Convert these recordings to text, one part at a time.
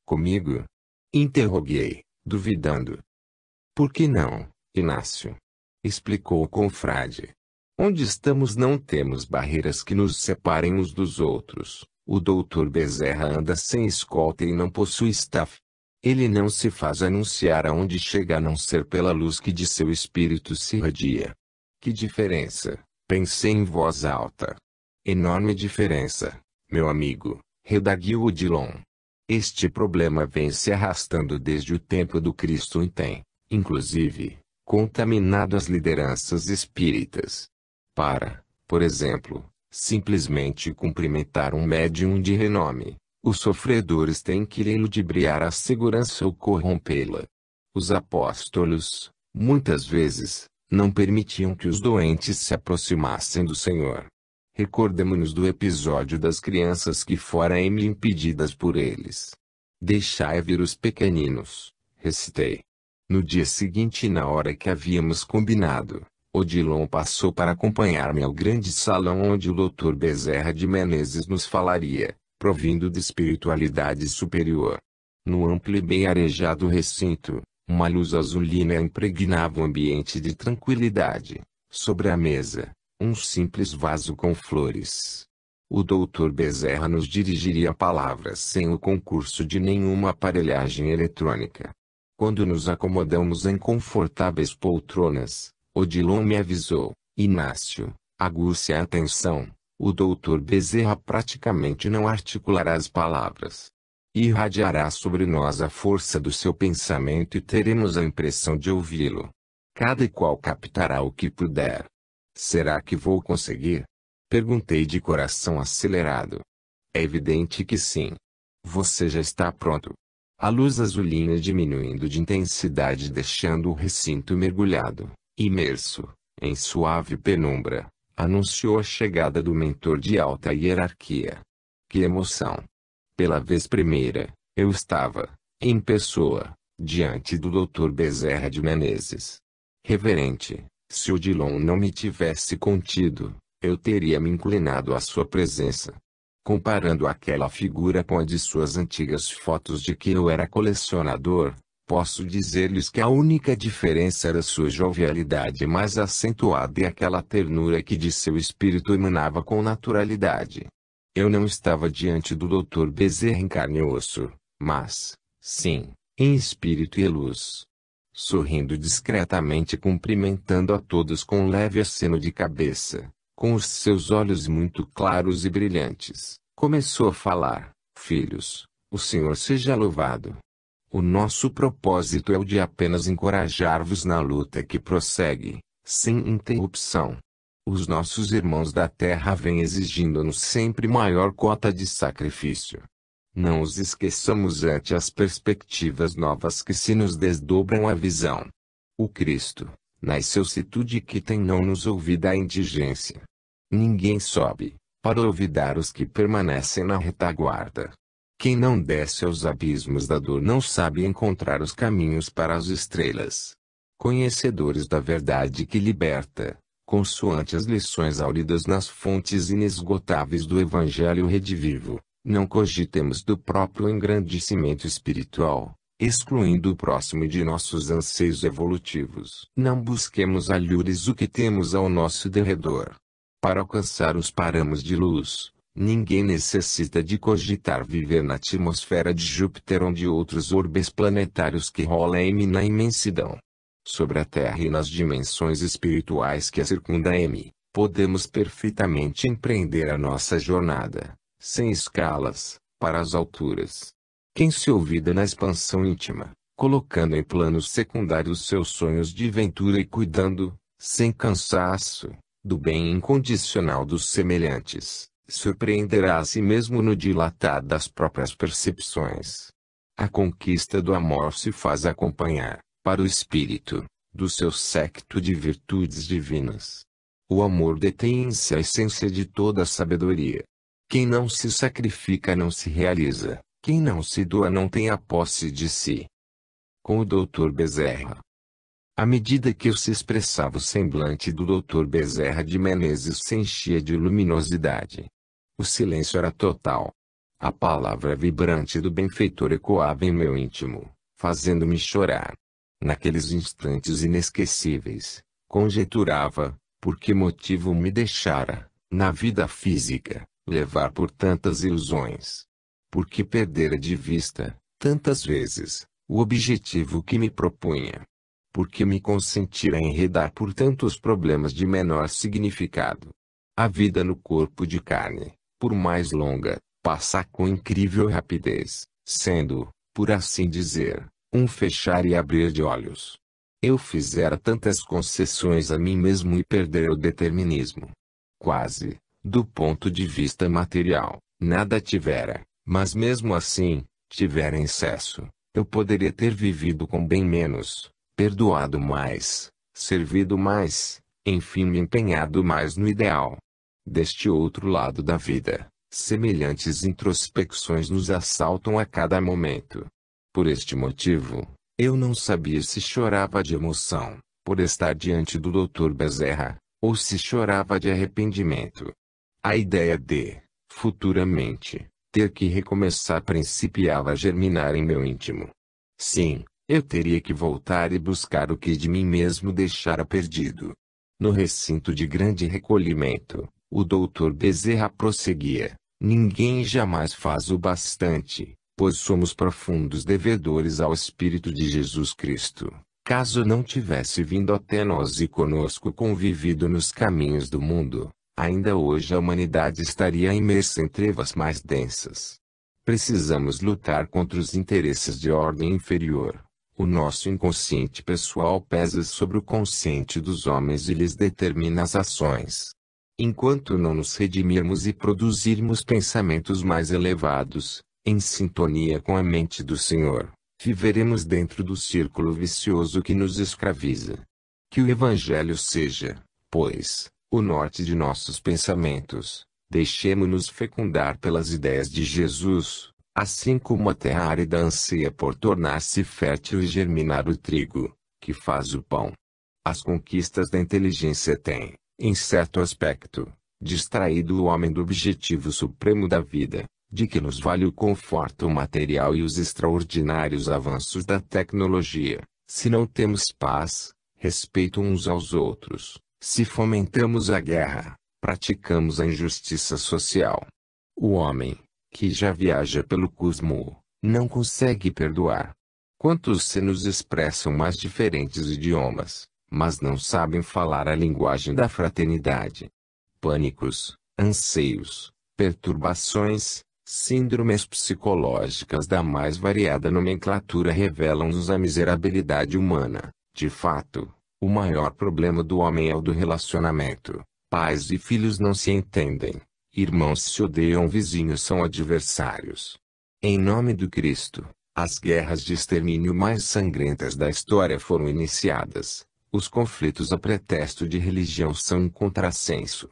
Comigo? Interroguei, duvidando. Por que não, Inácio? Explicou o confrade. Onde estamos não temos barreiras que nos separem uns dos outros. O doutor Bezerra anda sem escolta e não possui staff. Ele não se faz anunciar aonde chega a não ser pela luz que de seu espírito se irradia. Que diferença, pensei em voz alta. Enorme diferença, meu amigo, redarguiu Odilon. Este problema vem se arrastando desde o tempo do Cristo e tem, inclusive, contaminado as lideranças espíritas. Para, por exemplo, simplesmente cumprimentar um médium de renome, os sofredores têm que lhe ludibriar a segurança ou corrompê-la. Os apóstolos, muitas vezes, não permitiam que os doentes se aproximassem do Senhor. Recordemo-nos do episódio das crianças que foram impedidas por eles. Deixai vir os pequeninos, recitei. No dia seguinte, na hora que havíamos combinado, Odilon passou para acompanhar-me ao grande salão onde o Dr. Bezerra de Menezes nos falaria, provindo de espiritualidade superior. No amplo e bem arejado recinto, uma luz azulina impregnava o ambiente de tranquilidade. Sobre a mesa, um simples vaso com flores. O Dr. Bezerra nos dirigiria palavras sem o concurso de nenhuma aparelhagem eletrônica. Quando nos acomodamos em confortáveis poltronas, Odilon me avisou: Inácio, aguce a atenção, o Dr. Bezerra praticamente não articulará as palavras. Irradiará sobre nós a força do seu pensamento e teremos a impressão de ouvi-lo. Cada qual captará o que puder. Será que vou conseguir? Perguntei de coração acelerado. É evidente que sim. Você já está pronto. A luz azulina diminuindo de intensidade, deixando o recinto mergulhado, imerso, em suave penumbra, anunciou a chegada do mentor de alta hierarquia. Que emoção! Pela vez primeira, eu estava, em pessoa, diante do Dr. Bezerra de Menezes. Reverente, se Odilon não me tivesse contido, eu teria me inclinado à sua presença. Comparando aquela figura com a de suas antigas fotos de que eu era colecionador, posso dizer-lhes que a única diferença era sua jovialidade mais acentuada e aquela ternura que de seu espírito emanava com naturalidade. Eu não estava diante do Dr. Bezerra em carne e osso, mas, sim, em espírito e luz. Sorrindo discretamente e cumprimentando a todos com um leve aceno de cabeça, com os seus olhos muito claros e brilhantes, começou a falar: Filhos, o Senhor seja louvado. O nosso propósito é o de apenas encorajar-vos na luta que prossegue, sem interrupção. Os nossos irmãos da terra vêm exigindo-nos sempre maior cota de sacrifício. Não os esqueçamos ante as perspectivas novas que se nos desdobram a visão. O Cristo, na excelsitude que tem, não nos ouvida a indigência. Ninguém sobe, para olvidar os que permanecem na retaguarda. Quem não desce aos abismos da dor não sabe encontrar os caminhos para as estrelas. Conhecedores da verdade que liberta, consoante as lições áuridas nas fontes inesgotáveis do Evangelho redivivo, não cogitemos do próprio engrandecimento espiritual, excluindo o próximo de nossos anseios evolutivos. Não busquemos alhures o que temos ao nosso derredor. Para alcançar os parâmetros de luz, ninguém necessita de cogitar viver na atmosfera de Júpiter ou de outros orbes planetários que rolam na imensidão. Sobre a Terra e nas dimensões espirituais que a circundam, podemos perfeitamente empreender a nossa jornada, sem escalas, para as alturas. Quem se olvida na expansão íntima, colocando em planos secundários seus sonhos de ventura e cuidando, sem cansaço, do bem incondicional dos semelhantes, surpreenderá a si mesmo no dilatar das próprias percepções. A conquista do amor se faz acompanhar, para o espírito, do seu séquito de virtudes divinas. O amor detém em si a essência de toda a sabedoria. Quem não se sacrifica não se realiza, quem não se doa não tem a posse de si. Com o Dr. Bezerra. À medida que eu se expressava, o semblante do Dr. Bezerra de Menezes se enchia de luminosidade. O silêncio era total. A palavra vibrante do benfeitor ecoava em meu íntimo, fazendo-me chorar. Naqueles instantes inesquecíveis, conjeturava, por que motivo me deixara, na vida física, levar por tantas ilusões. Por que perdera de vista, tantas vezes, o objetivo que me propunha. Por que me consentira enredar por tantos problemas de menor significado. A vida no corpo de carne, por mais longa, passa com incrível rapidez, sendo, por assim dizer, um fechar e abrir de olhos. Eu fizera tantas concessões a mim mesmo e perdera o determinismo. Quase, do ponto de vista material, nada tivera, mas mesmo assim, tivera em excesso. Eu poderia ter vivido com bem menos, perdoado mais, servido mais, enfim me empenhado mais no ideal. Deste outro lado da vida, semelhantes introspecções nos assaltam a cada momento. Por este motivo, eu não sabia se chorava de emoção, por estar diante do Dr. Bezerra, ou se chorava de arrependimento. A ideia de, futuramente, ter que recomeçar principiava a germinar em meu íntimo. Sim, eu teria que voltar e buscar o que de mim mesmo deixara perdido. No recinto de grande recolhimento, o Dr. Bezerra prosseguia: ninguém jamais faz o bastante, pois somos profundos devedores ao Espírito de Jesus Cristo. Caso não tivesse vindo até nós e conosco convivido nos caminhos do mundo, ainda hoje a humanidade estaria imersa em trevas mais densas. Precisamos lutar contra os interesses de ordem inferior. O nosso inconsciente pessoal pesa sobre o consciente dos homens e lhes determina as ações. Enquanto não nos redimirmos e produzirmos pensamentos mais elevados, em sintonia com a mente do Senhor, viveremos dentro do círculo vicioso que nos escraviza. Que o Evangelho seja, pois, o norte de nossos pensamentos. Deixemo-nos fecundar pelas ideias de Jesus, assim como a terra árida anseia por tornar-se fértil e germinar o trigo, que faz o pão. As conquistas da inteligência têm, em certo aspecto, distraído o homem do objetivo supremo da vida. De que nos vale o conforto material e os extraordinários avanços da tecnologia, se não temos paz, respeito uns aos outros, se fomentamos a guerra, praticamos a injustiça social. O homem, que já viaja pelo cosmo, não consegue perdoar. Quantos se nos expressam mais diferentes idiomas, mas não sabem falar a linguagem da fraternidade. Pânicos, anseios, perturbações, síndromes psicológicas da mais variada nomenclatura revelam-nos a miserabilidade humana. De fato, o maior problema do homem é o do relacionamento. Pais e filhos não se entendem. Irmãos se odeiam, vizinhos são adversários. Em nome do Cristo, as guerras de extermínio mais sangrentas da história foram iniciadas. Os conflitos a pretexto de religião são um contrassenso.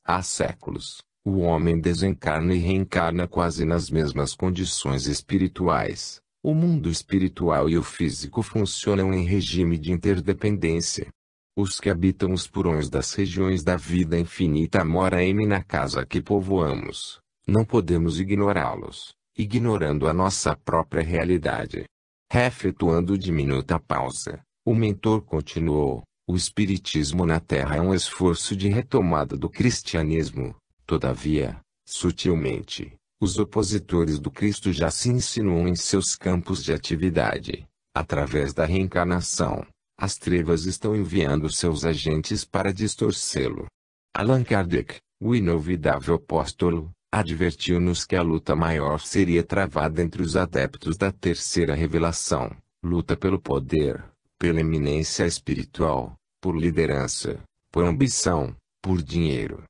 Há séculos, o homem desencarna e reencarna quase nas mesmas condições espirituais. O mundo espiritual e o físico funcionam em regime de interdependência. Os que habitam os porões das regiões da vida infinita moram na casa que povoamos. Não podemos ignorá-los, ignorando a nossa própria realidade. Efetuando diminuta pausa, o mentor continuou: o espiritismo na Terra é um esforço de retomada do cristianismo. Todavia, sutilmente, os opositores do Cristo já se insinuam em seus campos de atividade. Através da reencarnação, as trevas estão enviando seus agentes para distorcê-lo. Allan Kardec, o inovidável apóstolo, advertiu-nos que a luta maior seria travada entre os adeptos da terceira revelação, luta pelo poder, pela eminência espiritual, por liderança, por ambição, por dinheiro.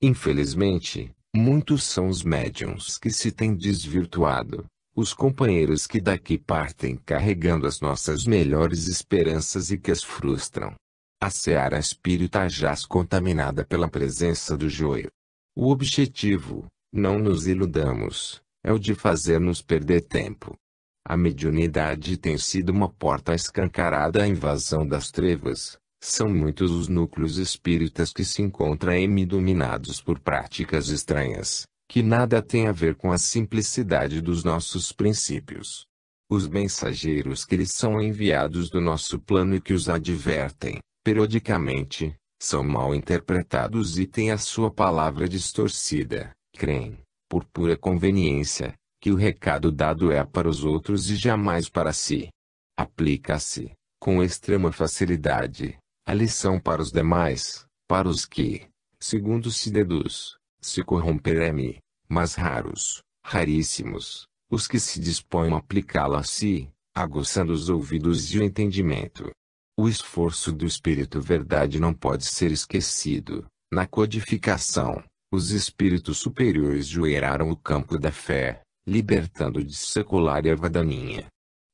Infelizmente, muitos são os médiuns que se têm desvirtuado, os companheiros que daqui partem carregando as nossas melhores esperanças e que as frustram. A seara espírita jaz contaminada pela presença do joio. O objetivo, não nos iludamos, é o de fazer-nos perder tempo. A mediunidade tem sido uma porta escancarada à invasão das trevas. São muitos os núcleos espíritas que se encontram dominados por práticas estranhas, que nada tem a ver com a simplicidade dos nossos princípios. Os mensageiros que lhes são enviados do nosso plano e que os advertem, periodicamente, são mal interpretados e têm a sua palavra distorcida. Creem, por pura conveniência, que o recado dado é para os outros e jamais para si. Aplica-se, com extrema facilidade, a lição para os demais, para os que, segundo se deduz, se corromperem, mas raros, raríssimos, os que se dispõem a aplicá-la a si, aguçando os ouvidos e o entendimento. O esforço do Espírito Verdade não pode ser esquecido. Na codificação, os espíritos superiores joelharam o campo da fé, libertando de secular erva daninha.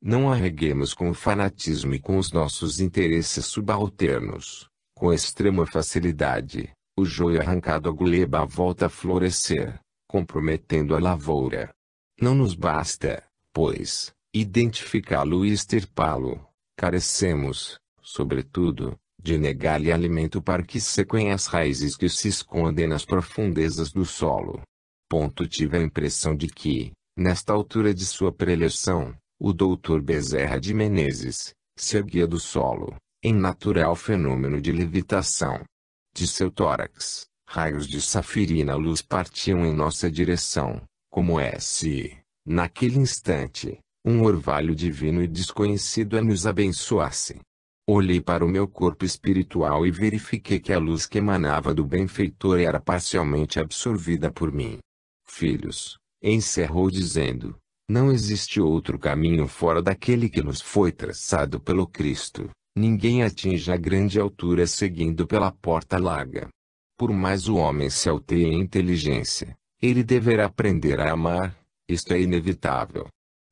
Não arreguemos com o fanatismo e com os nossos interesses subalternos. Com extrema facilidade, o joio arrancado à gleba volta a florescer, comprometendo a lavoura. Não nos basta, pois, identificá-lo e extirpá-lo. Carecemos, sobretudo, de negar-lhe alimento para que sequem as raízes que se escondem nas profundezas do solo. Tive a impressão de que, nesta altura de sua preleção, o Dr. Bezerra de Menezes se erguia do solo, em natural fenômeno de levitação. De seu tórax, raios de safirina luz partiam em nossa direção, como se, naquele instante, um orvalho divino e desconhecido nos abençoasse. Olhei para o meu corpo espiritual e verifiquei que a luz que emanava do benfeitor era parcialmente absorvida por mim. Filhos, encerrou dizendo, não existe outro caminho fora daquele que nos foi traçado pelo Cristo. Ninguém atinge a grande altura seguindo pela porta larga. Por mais o homem se alteie em inteligência, ele deverá aprender a amar, isto é inevitável.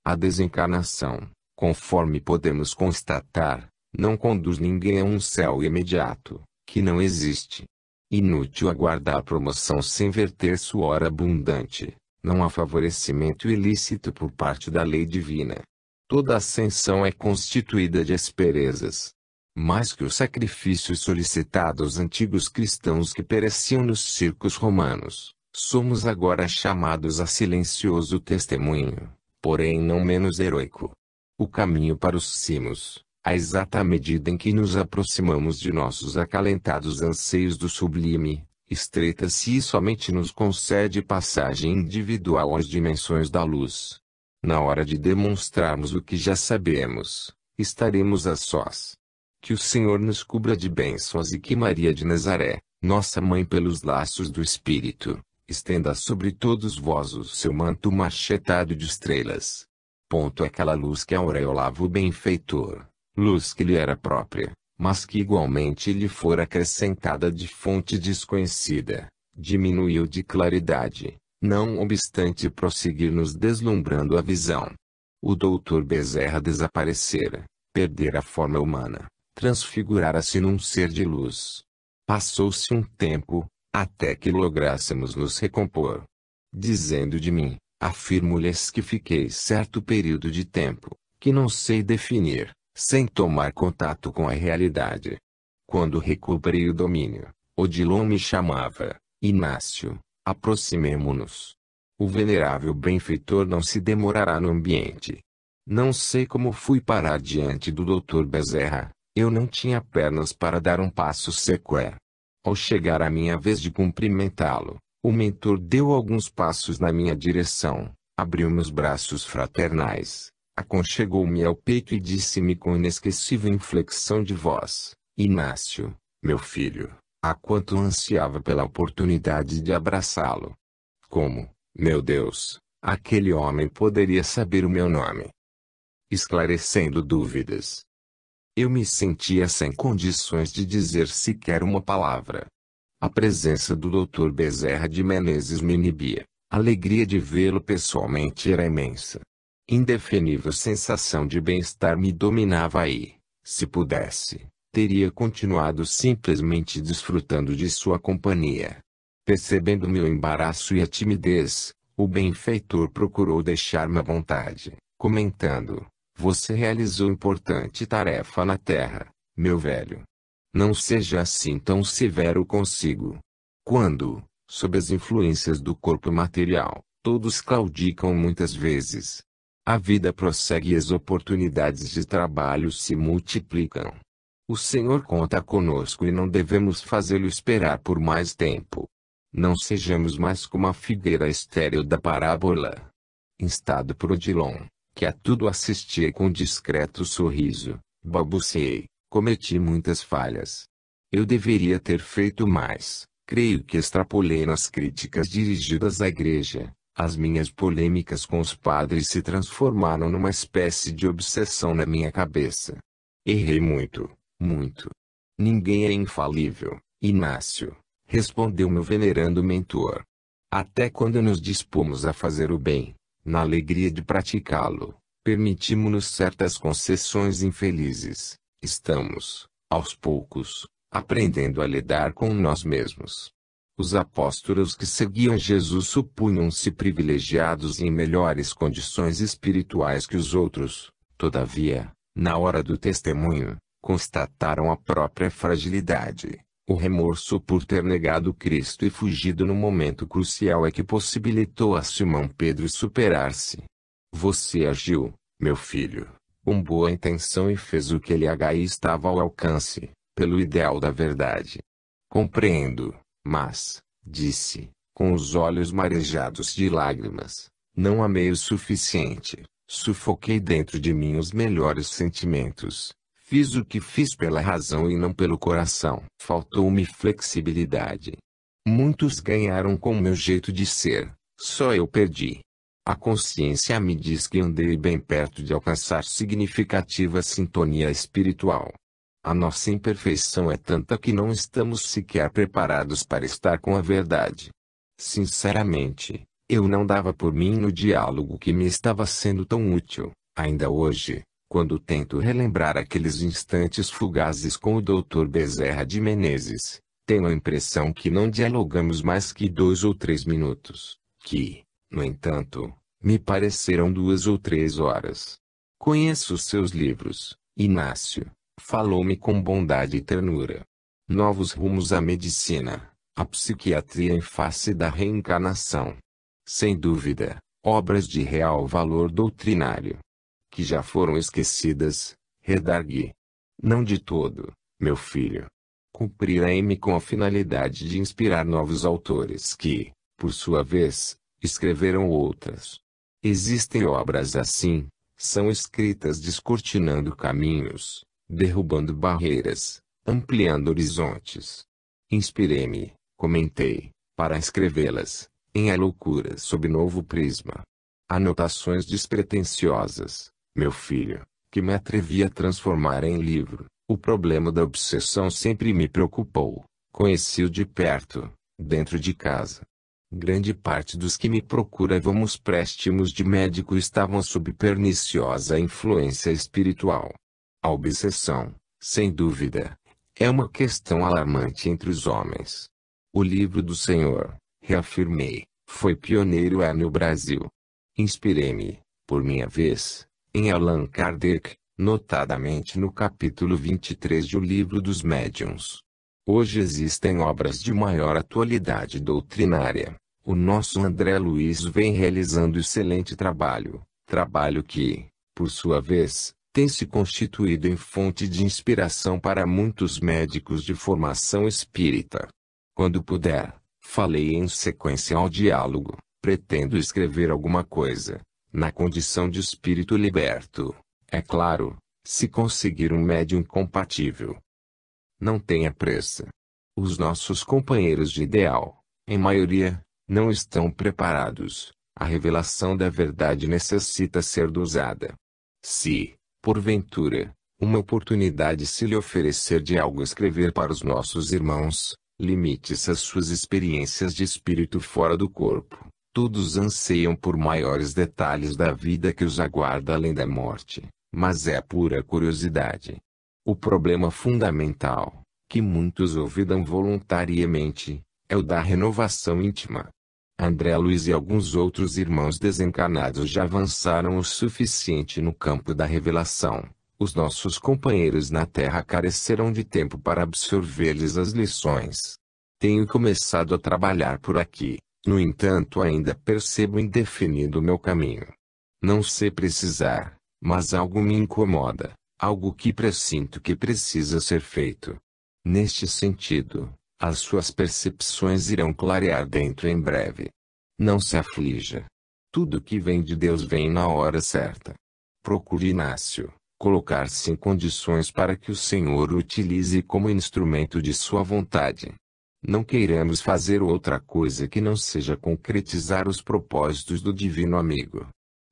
A desencarnação, conforme podemos constatar, não conduz ninguém a um céu imediato, que não existe. Inútil aguardar promoção sem verter suor abundante, não há favorecimento ilícito por parte da lei divina. Toda ascensão é constituída de asperezas. Mais que os sacrifícios solicitados aos antigos cristãos que pereciam nos circos romanos, somos agora chamados a silencioso testemunho, porém não menos heroico. O caminho para os cimos, à exata medida em que nos aproximamos de nossos acalentados anseios do sublime, estreita-se e somente nos concede passagem individual às dimensões da luz. Na hora de demonstrarmos o que já sabemos, estaremos a sós. Que o Senhor nos cubra de bênçãos e que Maria de Nazaré, nossa mãe pelos laços do Espírito, estenda sobre todos vós o seu manto machetado de estrelas. Aquela luz que aureolava o benfeitor, luz que lhe era própria, mas que igualmente lhe fora acrescentada de fonte desconhecida, diminuiu de claridade, não obstante prosseguir nos deslumbrando a visão. O Dr. Bezerra desaparecera, perdera a forma humana, transfigurara-se num ser de luz. Passou-se um tempo, até que lográssemos nos recompor. Dizendo de mim, afirmo-lhes que fiquei certo período de tempo, que não sei definir, sem tomar contato com a realidade. Quando recobrei o domínio, Odilon me chamava, Inácio, aproximemo-nos. O venerável benfeitor não se demorará no ambiente. Não sei como fui parar diante do Dr. Bezerra, eu não tinha pernas para dar um passo sequer. Ao chegar a minha vez de cumprimentá-lo, o mentor deu alguns passos na minha direção, abriu-me os braços fraternais, aconchegou-me ao peito e disse-me com inesquecível inflexão de voz, Inácio, meu filho, há quanto ansiava pela oportunidade de abraçá-lo. Como, meu Deus, aquele homem poderia saber o meu nome? Esclarecendo dúvidas. Eu me sentia sem condições de dizer sequer uma palavra. A presença do Dr. Bezerra de Menezes me inibia. A alegria de vê-lo pessoalmente era imensa. Indefinível sensação de bem-estar me dominava aí. Se pudesse, teria continuado simplesmente desfrutando de sua companhia. Percebendo meu embaraço e a timidez, o benfeitor procurou deixar-me à vontade, comentando: você realizou importante tarefa na terra, meu velho. Não seja assim tão severo consigo. Quando, sob as influências do corpo material, todos claudicam muitas vezes. A vida prossegue e as oportunidades de trabalho se multiplicam. O Senhor conta conosco e não devemos fazê-lo esperar por mais tempo. Não sejamos mais como a figueira estéril da parábola. Instado por Odilon, que a tudo assistia com discreto sorriso, balbuciei, cometi muitas falhas. Eu deveria ter feito mais. Creio que extrapolei nas críticas dirigidas à igreja. As minhas polêmicas com os padres se transformaram numa espécie de obsessão na minha cabeça. Errei muito, muito. Ninguém é infalível, Inácio, respondeu meu venerando mentor. Até quando nos dispomos a fazer o bem, na alegria de praticá-lo, permitimos-nos certas concessões infelizes. Estamos, aos poucos, aprendendo a lidar com nós mesmos. Os apóstolos que seguiam Jesus supunham-se privilegiados e em melhores condições espirituais que os outros. Todavia, na hora do testemunho, constataram a própria fragilidade. O remorso por ter negado Cristo e fugido no momento crucial é que possibilitou a Simão Pedro superar-se. Você agiu, meu filho, com boa intenção e fez o que lhe estava ao alcance, pelo ideal da verdade. Compreendo. Mas, disse, com os olhos marejados de lágrimas, não amei o suficiente, sufoquei dentro de mim os melhores sentimentos, fiz o que fiz pela razão e não pelo coração. Faltou-me flexibilidade. Muitos ganharam com o meu jeito de ser, só eu perdi. A consciência me diz que andei bem perto de alcançar significativa sintonia espiritual. A nossa imperfeição é tanta que não estamos sequer preparados para estar com a verdade. Sinceramente, eu não dava por mim no diálogo que me estava sendo tão útil, ainda hoje, quando tento relembrar aqueles instantes fugazes com o Dr. Bezerra de Menezes. Tenho a impressão que não dialogamos mais que 2 ou 3 minutos, que, no entanto, me pareceram 2 ou 3 horas. Conheço os seus livros, Inácio. Falou-me com bondade e ternura. Novos rumos à medicina, à psiquiatria em face da reencarnação. Sem dúvida, obras de real valor doutrinário. Que já foram esquecidas, redargui. Não de todo, meu filho. Cumprirei-me com a finalidade de inspirar novos autores que, por sua vez, escreveram outras. Existem obras assim, são escritas descortinando caminhos, derrubando barreiras, ampliando horizontes. Inspirei-me, comentei, para escrevê-las, em A Loucura sob novo prisma. Anotações despretensiosas, meu filho, que me atrevi a transformar em livro. O problema da obsessão sempre me preocupou. Conheci-o de perto, dentro de casa. Grande parte dos que me procuravam os préstimos de médico estavam sob perniciosa influência espiritual. A obsessão, sem dúvida, é uma questão alarmante entre os homens. O livro do Senhor, reafirmei, foi pioneiro no Brasil. Inspirei-me, por minha vez, em Allan Kardec, notadamente no capítulo 23 de O Livro dos Médiuns. Hoje existem obras de maior atualidade doutrinária. O nosso André Luiz vem realizando excelente trabalho que, por sua vez, tem se constituído em fonte de inspiração para muitos médicos de formação espírita. Quando puder, falei em sequência ao diálogo, pretendo escrever alguma coisa, na condição de espírito liberto. É claro, se conseguir um médium compatível. Não tenha pressa. Os nossos companheiros de ideal, em maioria, não estão preparados. A revelação da verdade necessita ser dosada. Se, porventura, uma oportunidade se lhe oferecer de algo escrever para os nossos irmãos, limite-se às suas experiências de espírito fora do corpo. Todos anseiam por maiores detalhes da vida que os aguarda além da morte, mas é pura curiosidade. O problema fundamental, que muitos olvidam voluntariamente, é o da renovação íntima. André Luiz e alguns outros irmãos desencarnados já avançaram o suficiente no campo da revelação. Os nossos companheiros na Terra careceram de tempo para absorver-lhes as lições. Tenho começado a trabalhar por aqui, no entanto ainda percebo indefinido o meu caminho. Não sei precisar, mas algo me incomoda, algo que pressinto que precisa ser feito. Neste sentido, as suas percepções irão clarear dentro em breve. Não se aflija. Tudo que vem de Deus vem na hora certa. Procure, Inácio, colocar-se em condições para que o Senhor o utilize como instrumento de sua vontade. Não queiramos fazer outra coisa que não seja concretizar os propósitos do Divino Amigo.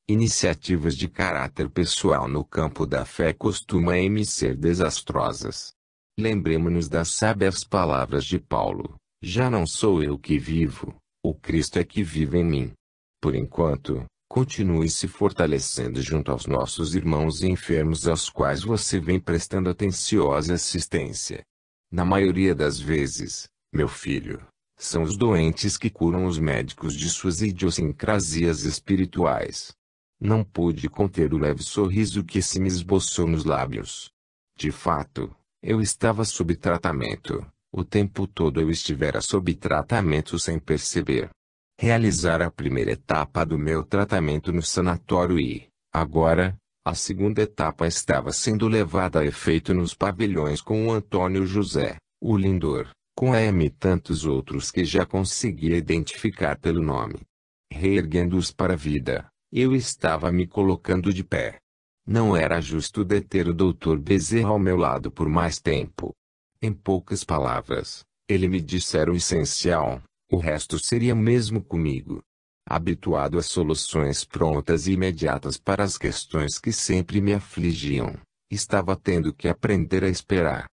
Iniciativas de caráter pessoal no campo da fé costumam ser desastrosas. Lembremos-nos das sábias palavras de Paulo: já não sou eu que vivo, o Cristo é que vive em mim. Por enquanto, continue se fortalecendo junto aos nossos irmãos enfermos aos quais você vem prestando atenciosa assistência. Na maioria das vezes, meu filho, são os doentes que curam os médicos de suas idiosincrasias espirituais. Não pude conter o leve sorriso que se me esboçou nos lábios. De fato, eu estava sob tratamento. O tempo todo eu estivera sob tratamento sem perceber. Realizara a primeira etapa do meu tratamento no sanatório e, agora, a segunda etapa estava sendo levada a efeito nos pavilhões com o Antônio José, o Lindor, com a M e tantos outros que já conseguia identificar pelo nome. Reerguendo-os para a vida, eu estava me colocando de pé. Não era justo deter o Dr. Bezerra ao meu lado por mais tempo. Em poucas palavras, ele me dissera o essencial, o resto seria mesmo comigo. Habituado a soluções prontas e imediatas para as questões que sempre me afligiam, estava tendo que aprender a esperar.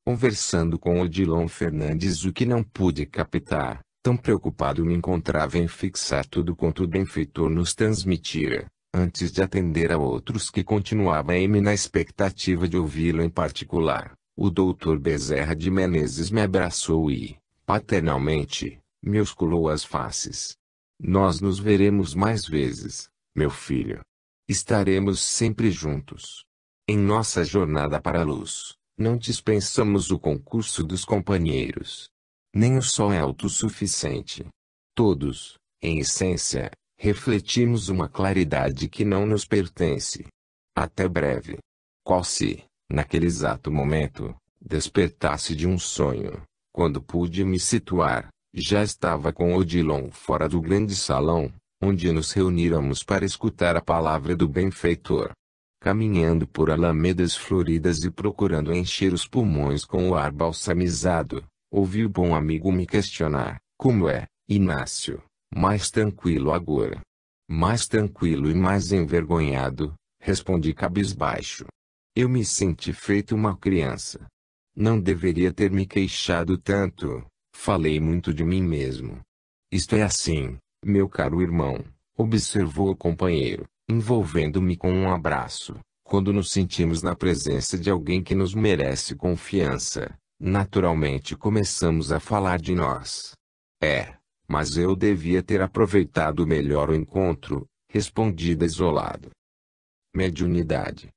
Conversando com Odilon Fernandes, o que não pude captar, tão preocupado me encontrava em fixar tudo quanto o benfeitor nos transmitira, antes de atender a outros que continuavam na expectativa de ouvi-lo em particular. O Dr. Bezerra de Menezes me abraçou e, paternalmente, me osculou as faces. Nós nos veremos mais vezes, meu filho. Estaremos sempre juntos. Em nossa jornada para a luz, não dispensamos o concurso dos companheiros. Nem o sol é autossuficiente. Todos, em essência, refletimos uma claridade que não nos pertence. Até breve. Qual se, naquele exato momento, despertasse de um sonho, quando pude me situar, já estava com Odilon fora do grande salão, onde nos reuníramos para escutar a palavra do benfeitor. Caminhando por alamedas floridas e procurando encher os pulmões com o ar balsamizado, ouvi o bom amigo me questionar: como é, Inácio? Mais tranquilo agora? Mais tranquilo e mais envergonhado, respondi cabisbaixo. Eu me senti feito uma criança. Não deveria ter me queixado tanto, falei muito de mim mesmo. Isto é assim, meu caro irmão, observou o companheiro, envolvendo-me com um abraço. Quando nos sentimos na presença de alguém que nos merece confiança, naturalmente começamos a falar de nós. Mas eu devia ter aproveitado melhor o encontro, respondi desolado. Mediunidade.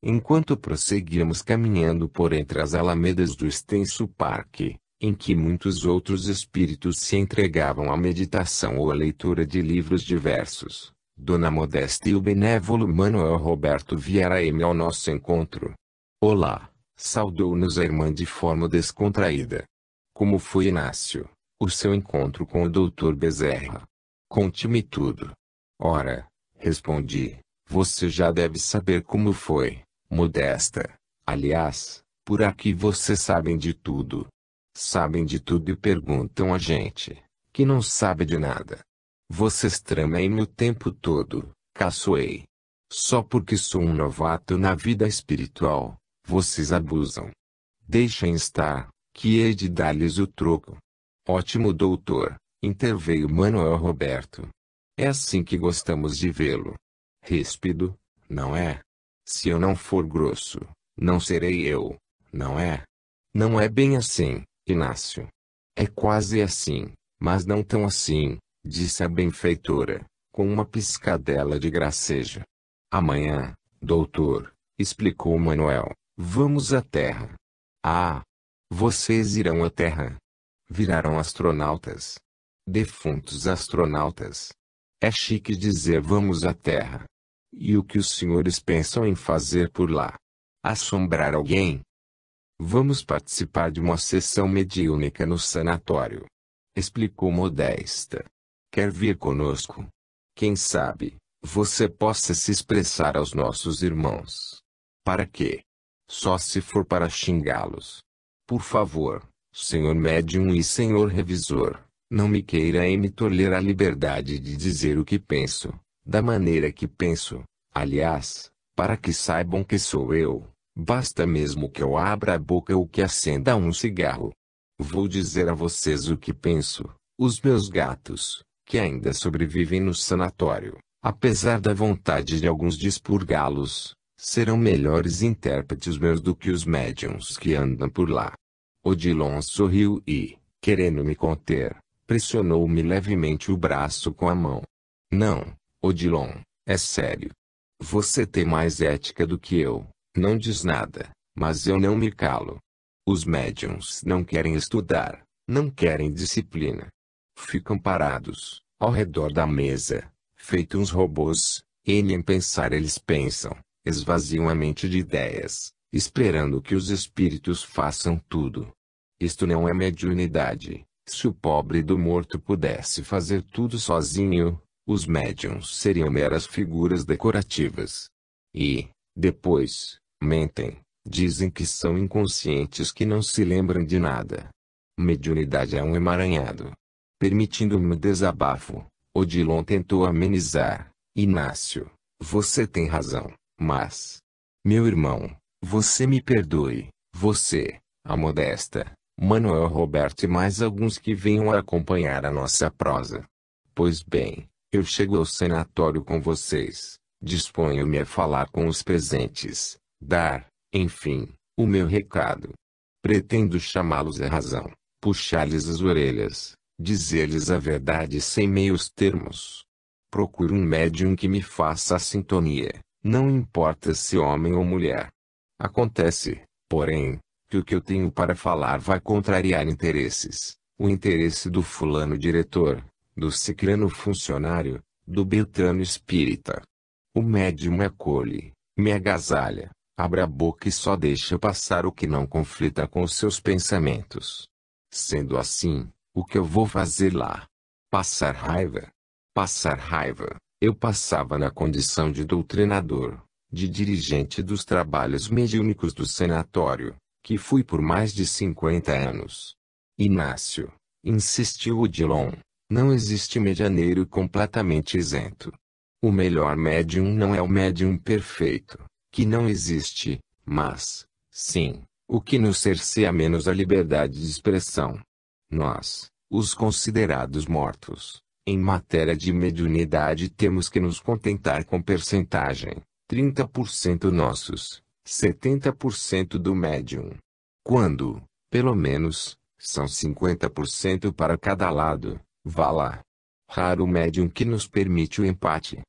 Enquanto prosseguíamos caminhando por entre as alamedas do extenso parque, em que muitos outros espíritos se entregavam à meditação ou à leitura de livros diversos, Dona Modesta e o benévolo Manuel Roberto vieram ao nosso encontro. Olá, saudou-nos a irmã de forma descontraída. Como foi, Inácio, o seu encontro com o Dr. Bezerra? Conte-me tudo. Ora, respondi, você já deve saber como foi, Modesta. Aliás, por aqui vocês sabem de tudo. Sabem de tudo e perguntam a gente, que não sabe de nada. Vocês tramem-me o tempo todo, caçoei. Só porque sou um novato na vida espiritual, vocês abusam. Deixem estar, que hei de dar-lhes o troco. Ótimo, doutor, interveio Manuel Roberto. É assim que gostamos de vê-lo. Ríspido, não é? Se eu não for grosso, não serei eu, não é? Não é bem assim, Inácio. É quase assim, mas não tão assim, disse a benfeitora, com uma piscadela de gracejo. Amanhã, doutor, explicou Manuel, vamos à terra. Ah! Vocês irão à terra? Viraram astronautas. Defuntos astronautas. É chique dizer vamos à Terra. E o que os senhores pensam em fazer por lá? Assombrar alguém? Vamos participar de uma sessão mediúnica no sanatório. Explicou Modesta. Quer vir conosco? Quem sabe, você possa se expressar aos nossos irmãos. Para quê? Só se for para xingá-los. Por favor, senhor médium e senhor revisor, não me queira me toler a liberdade de dizer o que penso, da maneira que penso. Aliás, para que saibam que sou eu, basta mesmo que eu abra a boca ou que acenda um cigarro. Vou dizer a vocês o que penso. Os meus gatos, que ainda sobrevivem no sanatório, apesar da vontade de alguns de expurgá-los, serão melhores intérpretes meus do que os médiuns que andam por lá. Odilon sorriu e, querendo me conter, pressionou-me levemente o braço com a mão. Não, Odilon, é sério. Você tem mais ética do que eu, não diz nada, mas eu não me calo. Os médiuns não querem estudar, não querem disciplina. Ficam parados, ao redor da mesa, feito uns robôs, e nem pensar eles pensam, esvaziam a mente de ideias, esperando que os espíritos façam tudo. Isto não é mediunidade. Se o pobre do morto pudesse fazer tudo sozinho, os médiuns seriam meras figuras decorativas. E, depois, mentem, dizem que são inconscientes que não se lembram de nada. Mediunidade é um emaranhado. Permitindo-me o desabafo, Odilon tentou amenizar. Inácio, você tem razão, mas... Meu irmão, você me perdoe, você, a Modesta, Manuel Roberto e mais alguns que venham a acompanhar a nossa prosa. Pois bem, eu chego ao sanatório com vocês, disponho-me a falar com os presentes, dar, enfim, o meu recado. Pretendo chamá-los à razão, puxar-lhes as orelhas, dizer-lhes a verdade sem meios termos. Procuro um médium que me faça a sintonia, não importa se homem ou mulher. Acontece, porém, que o que eu tenho para falar vai contrariar interesses, o interesse do fulano diretor, do ciclano funcionário, do beltrano espírita. O médium acolhe, me agasalha, abre a boca e só deixa passar o que não conflita com os seus pensamentos. Sendo assim, o que eu vou fazer lá? Passar raiva? Passar raiva, eu passava na condição de doutrinador, de dirigente dos trabalhos mediúnicos do sanatório, que fui por mais de 50 anos. Inácio, insistiu Odilon, não existe medianeiro completamente isento. O melhor médium não é o médium perfeito, que não existe, mas, sim, o que nos cerceia menos a liberdade de expressão. Nós, os considerados mortos, em matéria de mediunidade temos que nos contentar com percentagem, 30% nossos, 70% do médium. Quando, pelo menos, são 50% para cada lado, vá lá. Raro médium que nos permite o empate.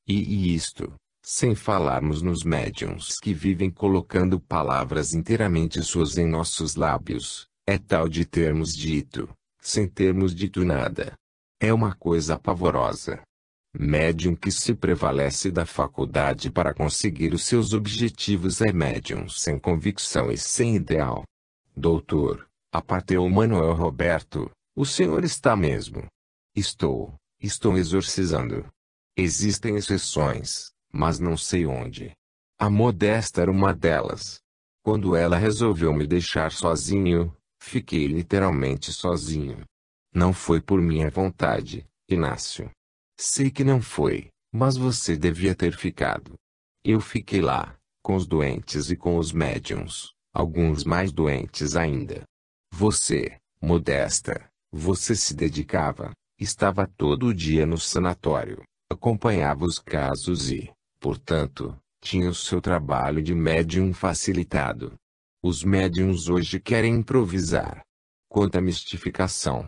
E isto, sem falarmos nos médiuns que vivem colocando palavras inteiramente suas em nossos lábios, é tal de termos dito, sem termos dito nada. É uma coisa pavorosa. Médium que se prevalece da faculdade para conseguir os seus objetivos é médium sem convicção e sem ideal. Doutor, aparteu Manuel Roberto, o senhor está mesmo? Estou exorcizando. Existem exceções, mas não sei onde. A Modesta era uma delas. Quando ela resolveu me deixar sozinho, fiquei literalmente sozinho. Não foi por minha vontade, Inácio. Sei que não foi, mas você devia ter ficado. Eu fiquei lá, com os doentes e com os médiuns, alguns mais doentes ainda. Você, Modesta, você se dedicava, estava todo o dia no sanatório, acompanhava os casos e, portanto, tinha o seu trabalho de médium facilitado. Os médiuns hoje querem improvisar. Quanta mistificação!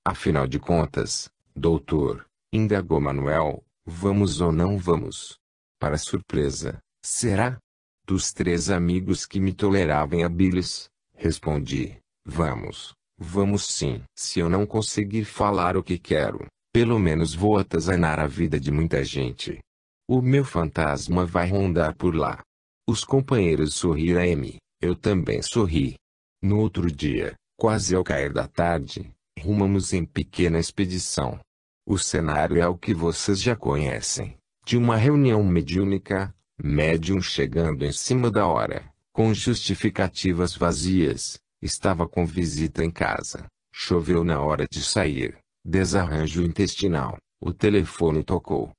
Afinal de contas, doutor, indagou Manuel, vamos ou não vamos? Para surpresa, será? Dos 3 amigos que me toleravam habilis, respondi, vamos, Vamos sim. Se eu não conseguir falar o que quero, pelo menos vou atazanar a vida de muita gente. O meu fantasma vai rondar por lá. Os companheiros sorriram a Amy, eu também sorri. No outro dia, quase ao cair da tarde, rumamos em pequena expedição. O cenário é o que vocês já conhecem, de uma reunião mediúnica, médium chegando em cima da hora, com justificativas vazias, estava com visita em casa, choveu na hora de sair, desarranjo intestinal, o telefone tocou.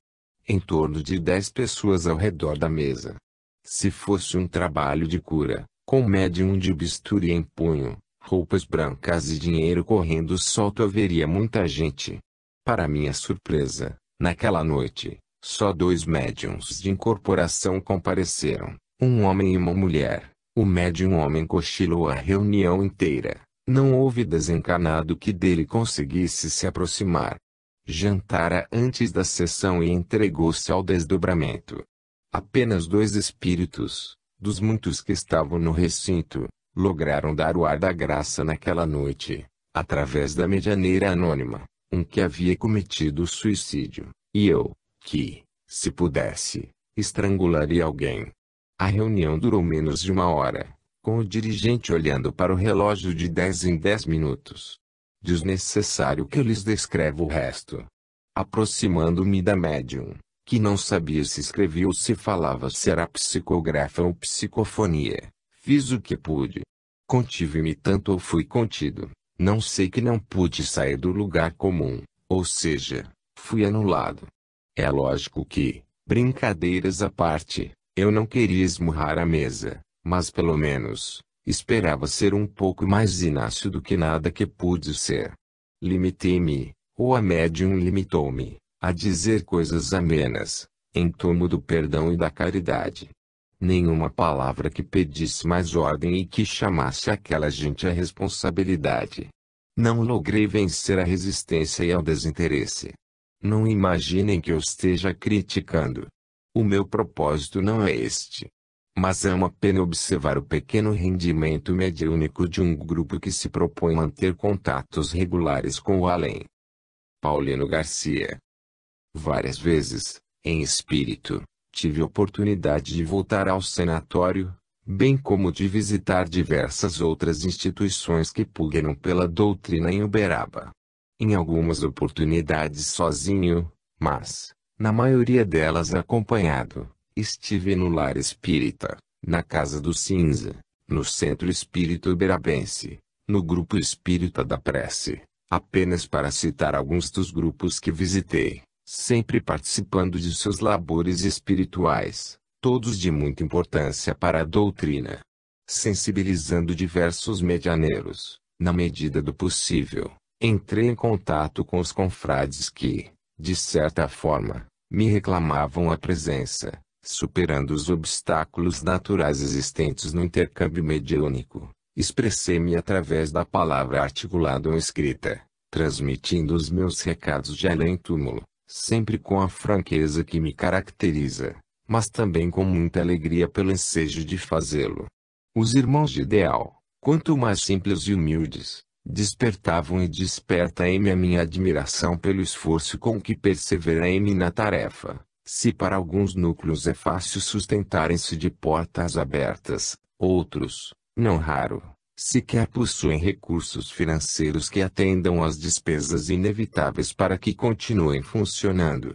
Em torno de 10 pessoas ao redor da mesa. Se fosse um trabalho de cura, com médium de bisturi em punho, roupas brancas e dinheiro correndo solto, haveria muita gente. Para minha surpresa, naquela noite, só 2 médiums de incorporação compareceram, um homem e uma mulher. O médium homem cochilou a reunião inteira. Não houve desencarnado que dele conseguisse se aproximar. Jantara antes da sessão e entregou-se ao desdobramento. Apenas 2 espíritos, dos muitos que estavam no recinto, lograram dar o ar da graça naquela noite, através da medianeira anônima, um que havia cometido suicídio, e eu, que, se pudesse, estrangularia alguém. A reunião durou menos de 1 hora, com o dirigente olhando para o relógio de 10 em 10 minutos. Desnecessário que eu lhes descreva o resto. Aproximando-me da médium, que não sabia se escrevia ou se falava, se era psicografa ou psicofonia, fiz o que pude. Contive-me tanto ou fui contido, não sei, que não pude sair do lugar comum, ou seja, fui anulado. É lógico que, brincadeiras à parte, eu não queria esmurrar a mesa, mas pelo menos, esperava ser um pouco mais Inácio do que nada que pude ser. Limitei-me, ou a médium limitou-me, a dizer coisas amenas, em tomo do perdão e da caridade. Nenhuma palavra que pedisse mais ordem e que chamasse aquela gente à responsabilidade. Não logrei vencer a resistência e ao desinteresse. Não imaginem que eu esteja criticando. O meu propósito não é este. Mas é uma pena observar o pequeno rendimento mediúnico de um grupo que se propõe manter contatos regulares com o além. Paulino Garcia. Várias vezes, em espírito, tive oportunidade de voltar ao sanatório, bem como de visitar diversas outras instituições que pugnam pela doutrina em Uberaba. Em algumas oportunidades sozinho, mas, na maioria delas acompanhado. Estive no Lar Espírita, na Casa do Cinza, no Centro Espírita Uberabense, no Grupo Espírita da Prece, apenas para citar alguns dos grupos que visitei, sempre participando de seus labores espirituais, todos de muita importância para a doutrina. Sensibilizando diversos medianeiros, na medida do possível, entrei em contato com os confrades que, de certa forma, me reclamavam a presença. Superando os obstáculos naturais existentes no intercâmbio mediúnico, expressei-me através da palavra articulada ou escrita, transmitindo os meus recados de além-túmulo, sempre com a franqueza que me caracteriza, mas também com muita alegria pelo ensejo de fazê-lo. Os irmãos de ideal, quanto mais simples e humildes, despertavam e desperta-me a minha admiração pelo esforço com que persevera-me na tarefa. Se para alguns núcleos é fácil sustentarem-se de portas abertas, outros, não raro, sequer possuem recursos financeiros que atendam às despesas inevitáveis para que continuem funcionando.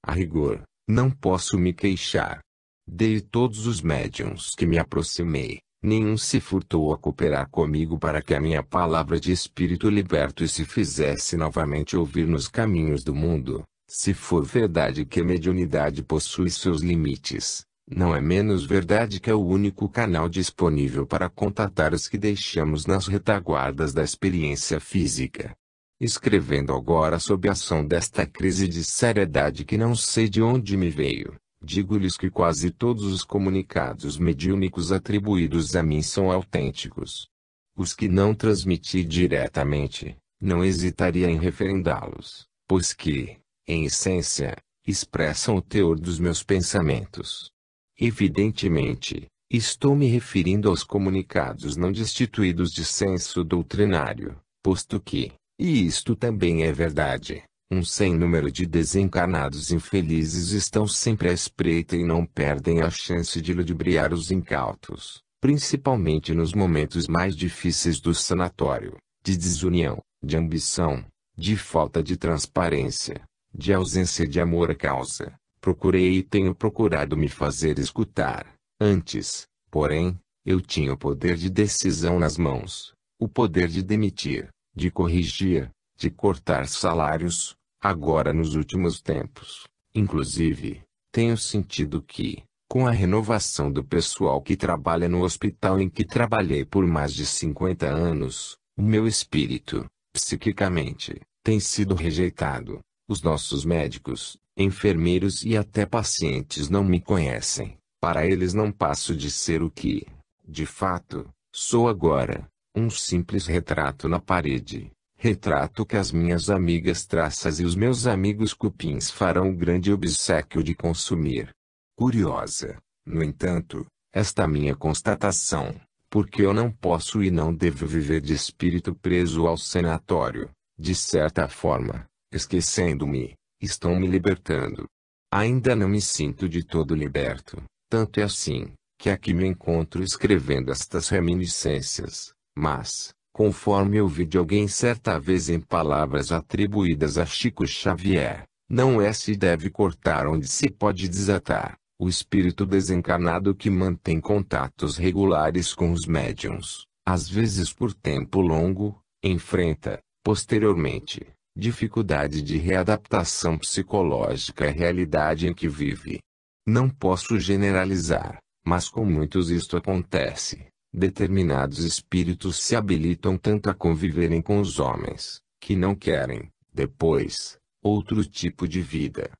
A rigor, não posso me queixar. De todos os médiuns que me aproximei, nenhum se furtou a cooperar comigo para que a minha palavra de espírito liberto se fizesse novamente ouvir nos caminhos do mundo. Se for verdade que a mediunidade possui seus limites, não é menos verdade que é o único canal disponível para contatar os que deixamos nas retaguardas da experiência física. Escrevendo agora sob a ação desta crise de seriedade que não sei de onde me veio, digo-lhes que quase todos os comunicados mediúnicos atribuídos a mim são autênticos. Os que não transmiti diretamente, não hesitaria em referendá-los, pois que, em essência, expressam o teor dos meus pensamentos. Evidentemente, estou me referindo aos comunicados não destituídos de senso doutrinário, posto que, e isto também é verdade, um sem número de desencarnados infelizes estão sempre à espreita e não perdem a chance de ludibriar os incautos, principalmente nos momentos mais difíceis do sanatório, de desunião, de ambição, de falta de transparência, de ausência de amor à causa. Procurei e tenho procurado me fazer escutar. Antes, porém, eu tinha o poder de decisão nas mãos, o poder de demitir, de corrigir, de cortar salários. Agora, nos últimos tempos, inclusive, tenho sentido que, com a renovação do pessoal que trabalha no hospital em que trabalhei por mais de 50 anos, o meu espírito, psiquicamente, tem sido rejeitado. Os nossos médicos, enfermeiros e até pacientes não me conhecem. Para eles não passo de ser o que, de fato, sou agora, um simples retrato na parede. Retrato que as minhas amigas traças e os meus amigos cupins farão o grande obséquio de consumir. Curiosa, no entanto, esta minha constatação, porque eu não posso e não devo viver de espírito preso ao sanatório, de certa forma, esquecendo-me, estão me libertando. Ainda não me sinto de todo liberto, tanto é assim, que aqui me encontro escrevendo estas reminiscências, mas, conforme eu vi de alguém certa vez em palavras atribuídas a Chico Xavier, não se deve cortar onde se pode desatar. O espírito desencarnado que mantém contatos regulares com os médiuns, às vezes por tempo longo, enfrenta, posteriormente, dificuldade de readaptação psicológica à realidade em que vive. Não posso generalizar, mas com muitos isto acontece. Determinados espíritos se habilitam tanto a conviverem com os homens, que não querem, depois, outro tipo de vida.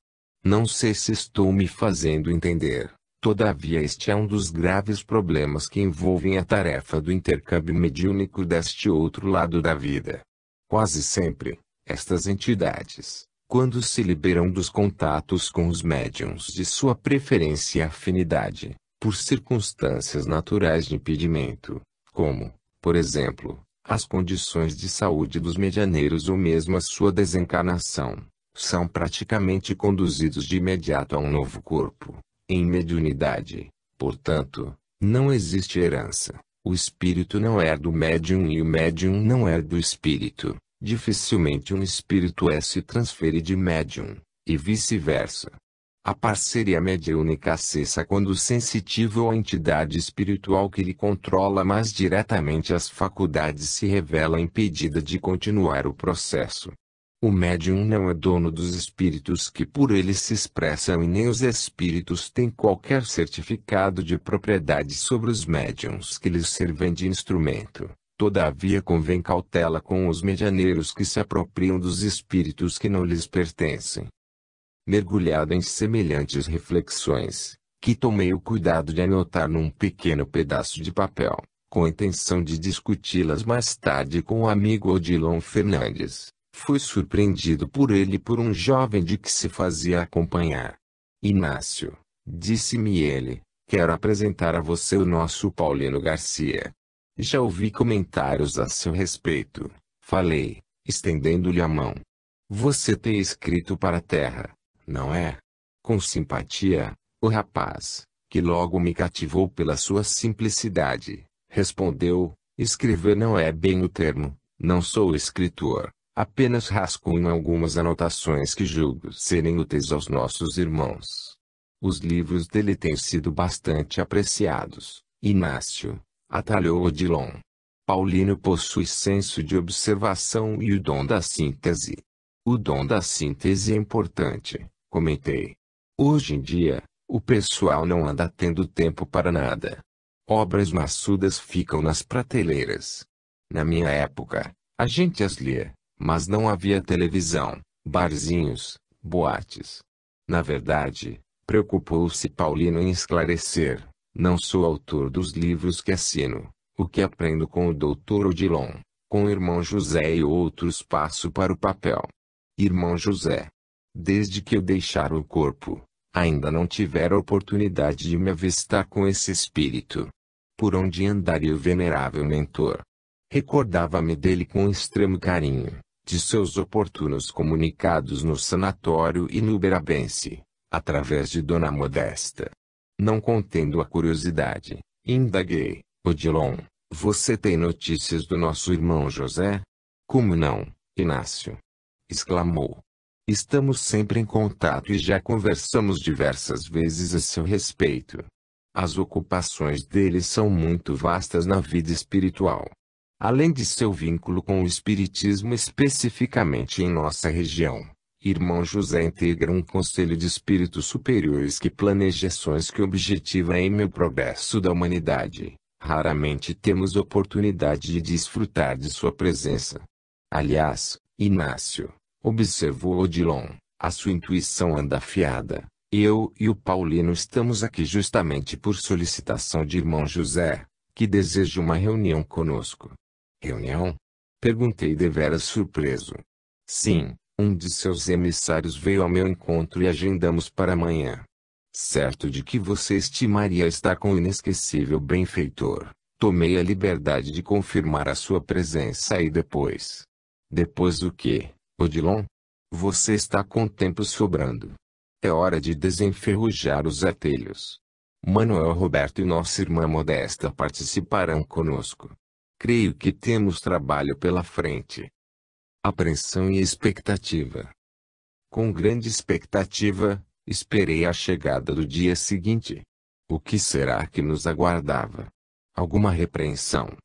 Não sei se estou me fazendo entender, todavia este é um dos graves problemas que envolvem a tarefa do intercâmbio mediúnico deste outro lado da vida. Quase sempre, estas entidades, quando se liberam dos contatos com os médiuns de sua preferência e afinidade, por circunstâncias naturais de impedimento, como, por exemplo, as condições de saúde dos medianeiros ou mesmo a sua desencarnação, são praticamente conduzidos de imediato a um novo corpo, em mediunidade. Portanto, não existe herança. O espírito não é do médium e o médium não é do espírito. Dificilmente um espírito se transfere de médium, e vice-versa. A parceria mediúnica cessa quando o sensitivo ou a entidade espiritual que lhe controla mais diretamente as faculdades se revela impedida de continuar o processo. O médium não é dono dos espíritos que por ele se expressam e nem os espíritos têm qualquer certificado de propriedade sobre os médiuns que lhes servem de instrumento. Todavia convém cautela com os medianeiros que se apropriam dos espíritos que não lhes pertencem. Mergulhado em semelhantes reflexões, que tomei o cuidado de anotar num pequeno pedaço de papel, com a intenção de discuti-las mais tarde com o amigo Odilon Fernandes, fui surpreendido por ele e por um jovem de que se fazia acompanhar. Inácio, disse-me ele, quero apresentar a você o nosso Paulino Garcia. Já ouvi comentários a seu respeito, falei, estendendo-lhe a mão. Você tem escrito para a terra, não é? Com simpatia, o rapaz, que logo me cativou pela sua simplicidade, respondeu, escrever não é bem o termo, não sou escritor, apenas rascunho algumas anotações que julgo serem úteis aos nossos irmãos. Os livros dele têm sido bastante apreciados, Inácio, atalhou Odilon. Paulino possui senso de observação e o dom da síntese. O dom da síntese é importante, comentei. Hoje em dia, o pessoal não anda tendo tempo para nada. Obras maçudas ficam nas prateleiras. Na minha época, a gente as lia, mas não havia televisão, barzinhos, boates. Na verdade, preocupou-se Paulino em esclarecer. Não sou autor dos livros que assino. O que aprendo com o Dr. Odilon, com o irmão José e outros passo para o papel. Irmão José. Desde que eu deixar o corpo, ainda não tivera a oportunidade de me avistar com esse espírito. Por onde andaria o venerável mentor? Recordava-me dele com extremo carinho, de seus oportunos comunicados no sanatório e no Uberabense, através de Dona Modesta. Não contendo a curiosidade, indaguei: Odilon, você tem notícias do nosso irmão José? Como não, Inácio? Exclamou. Estamos sempre em contato e já conversamos diversas vezes a seu respeito. As ocupações dele são muito vastas na vida espiritual. Além de seu vínculo com o espiritismo especificamente em nossa região, irmão José integra um conselho de espíritos superiores que planeja ações que objetivem o progresso da humanidade. Raramente temos oportunidade de desfrutar de sua presença. Aliás, Inácio, observou Odilon, a sua intuição anda afiada. Eu e o Paulino estamos aqui justamente por solicitação de irmão José, que deseja uma reunião conosco. Reunião? Perguntei deveras surpreso. Sim, um de seus emissários veio ao meu encontro e agendamos para amanhã. Certo de que você estimaria estar com o inesquecível benfeitor, tomei a liberdade de confirmar a sua presença e depois. Depois do quê, Odilon? Você está com tempo sobrando. É hora de desenferrujar os artelhos. Manuel Roberto e nossa irmã Modesta participarão conosco. Creio que temos trabalho pela frente. Apreensão e expectativa. Com grande expectativa, esperei a chegada do dia seguinte. O que será que nos aguardava? Alguma repreensão?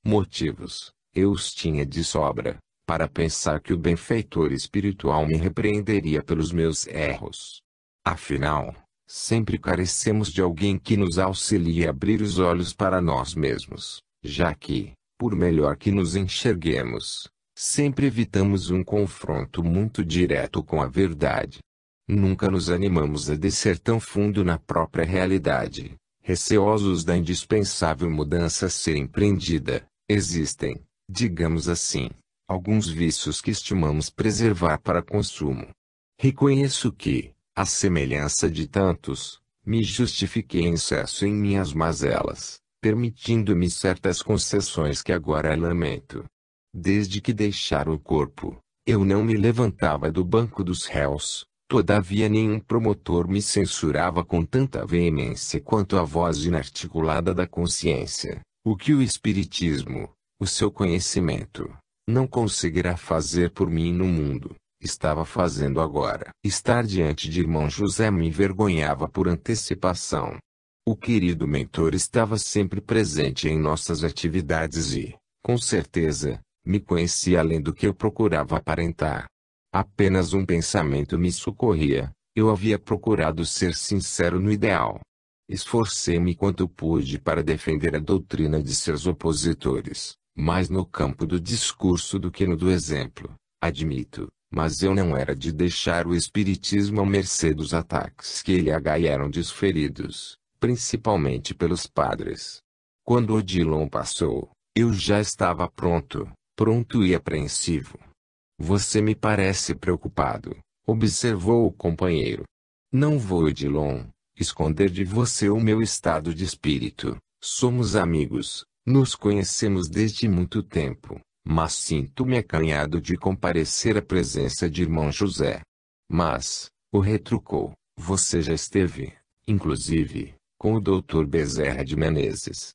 Motivos, eu os tinha de sobra, para pensar que o benfeitor espiritual me repreenderia pelos meus erros. Afinal, sempre carecemos de alguém que nos auxilie a abrir os olhos para nós mesmos, já que, por melhor que nos enxerguemos, sempre evitamos um confronto muito direto com a verdade. Nunca nos animamos a descer tão fundo na própria realidade, receosos da indispensável mudança a ser empreendida. Existem, digamos assim, alguns vícios que estimamos preservar para consumo. Reconheço que, à semelhança de tantos, me justifiquei em excesso em minhas mazelas, permitindo-me certas concessões que agora lamento. Desde que deixara o corpo, eu não me levantava do banco dos réus, todavia nenhum promotor me censurava com tanta veemência quanto a voz inarticulada da consciência, o que o espiritismo, o seu conhecimento, não conseguirá fazer por mim no mundo. Estava fazendo agora. Estar diante de irmão José me envergonhava por antecipação. O querido mentor estava sempre presente em nossas atividades e, com certeza, me conhecia além do que eu procurava aparentar. Apenas um pensamento me socorria: eu havia procurado ser sincero no ideal. Esforcei-me quanto pude para defender a doutrina de seus opositores, mais no campo do discurso do que no do exemplo, admito. Mas eu não era de deixar o espiritismo à mercê dos ataques que lhe eram desferidos, principalmente pelos padres. Quando Odilon passou, eu já estava pronto e apreensivo. Você me parece preocupado, observou o companheiro. Não vou, Odilon, esconder de você o meu estado de espírito. Somos amigos, nos conhecemos desde muito tempo. Mas sinto-me acanhado de comparecer à presença de irmão José. Mas, o retrucou, você já esteve, inclusive, com o Dr. Bezerra de Menezes.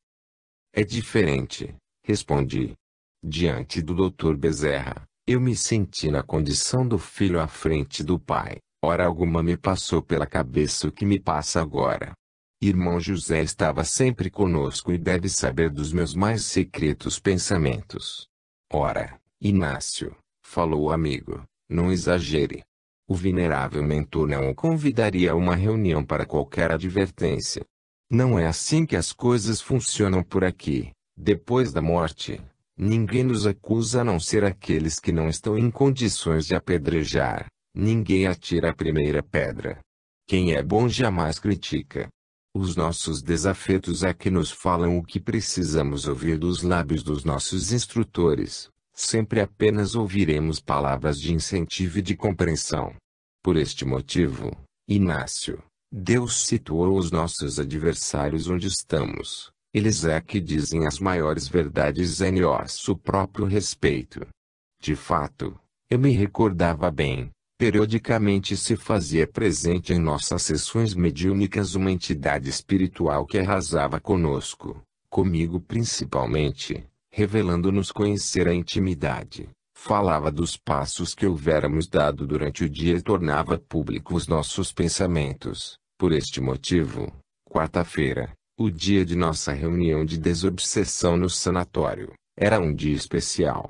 É diferente, respondi. Diante do Dr. Bezerra, eu me senti na condição do filho à frente do pai. Hora alguma me passou pela cabeça o que me passa agora. Irmão José estava sempre conosco e deve saber dos meus mais secretos pensamentos. Ora, Inácio, falou o amigo, não exagere. O venerável mentor não o convidaria a uma reunião para qualquer advertência. Não é assim que as coisas funcionam por aqui. Depois da morte, ninguém nos acusa a não ser aqueles que não estão em condições de apedrejar. Ninguém atira a primeira pedra. Quem é bom jamais critica. Os nossos desafetos é que nos falam o que precisamos ouvir dos lábios dos nossos instrutores. Sempre apenas ouviremos palavras de incentivo e de compreensão. Por este motivo, Inácio, Deus situou os nossos adversários onde estamos, Eles é que dizem as maiores verdades em nosso próprio respeito. De fato, eu me recordava bem. Periodicamente se fazia presente em nossas sessões mediúnicas uma entidade espiritual que arrasava conosco, comigo principalmente, revelando-nos conhecer a intimidade. Falava dos passos que houvéramos dado durante o dia e tornava públicos nossos pensamentos. Por este motivo, quarta-feira, o dia de nossa reunião de desobsessão no sanatório, era um dia especial.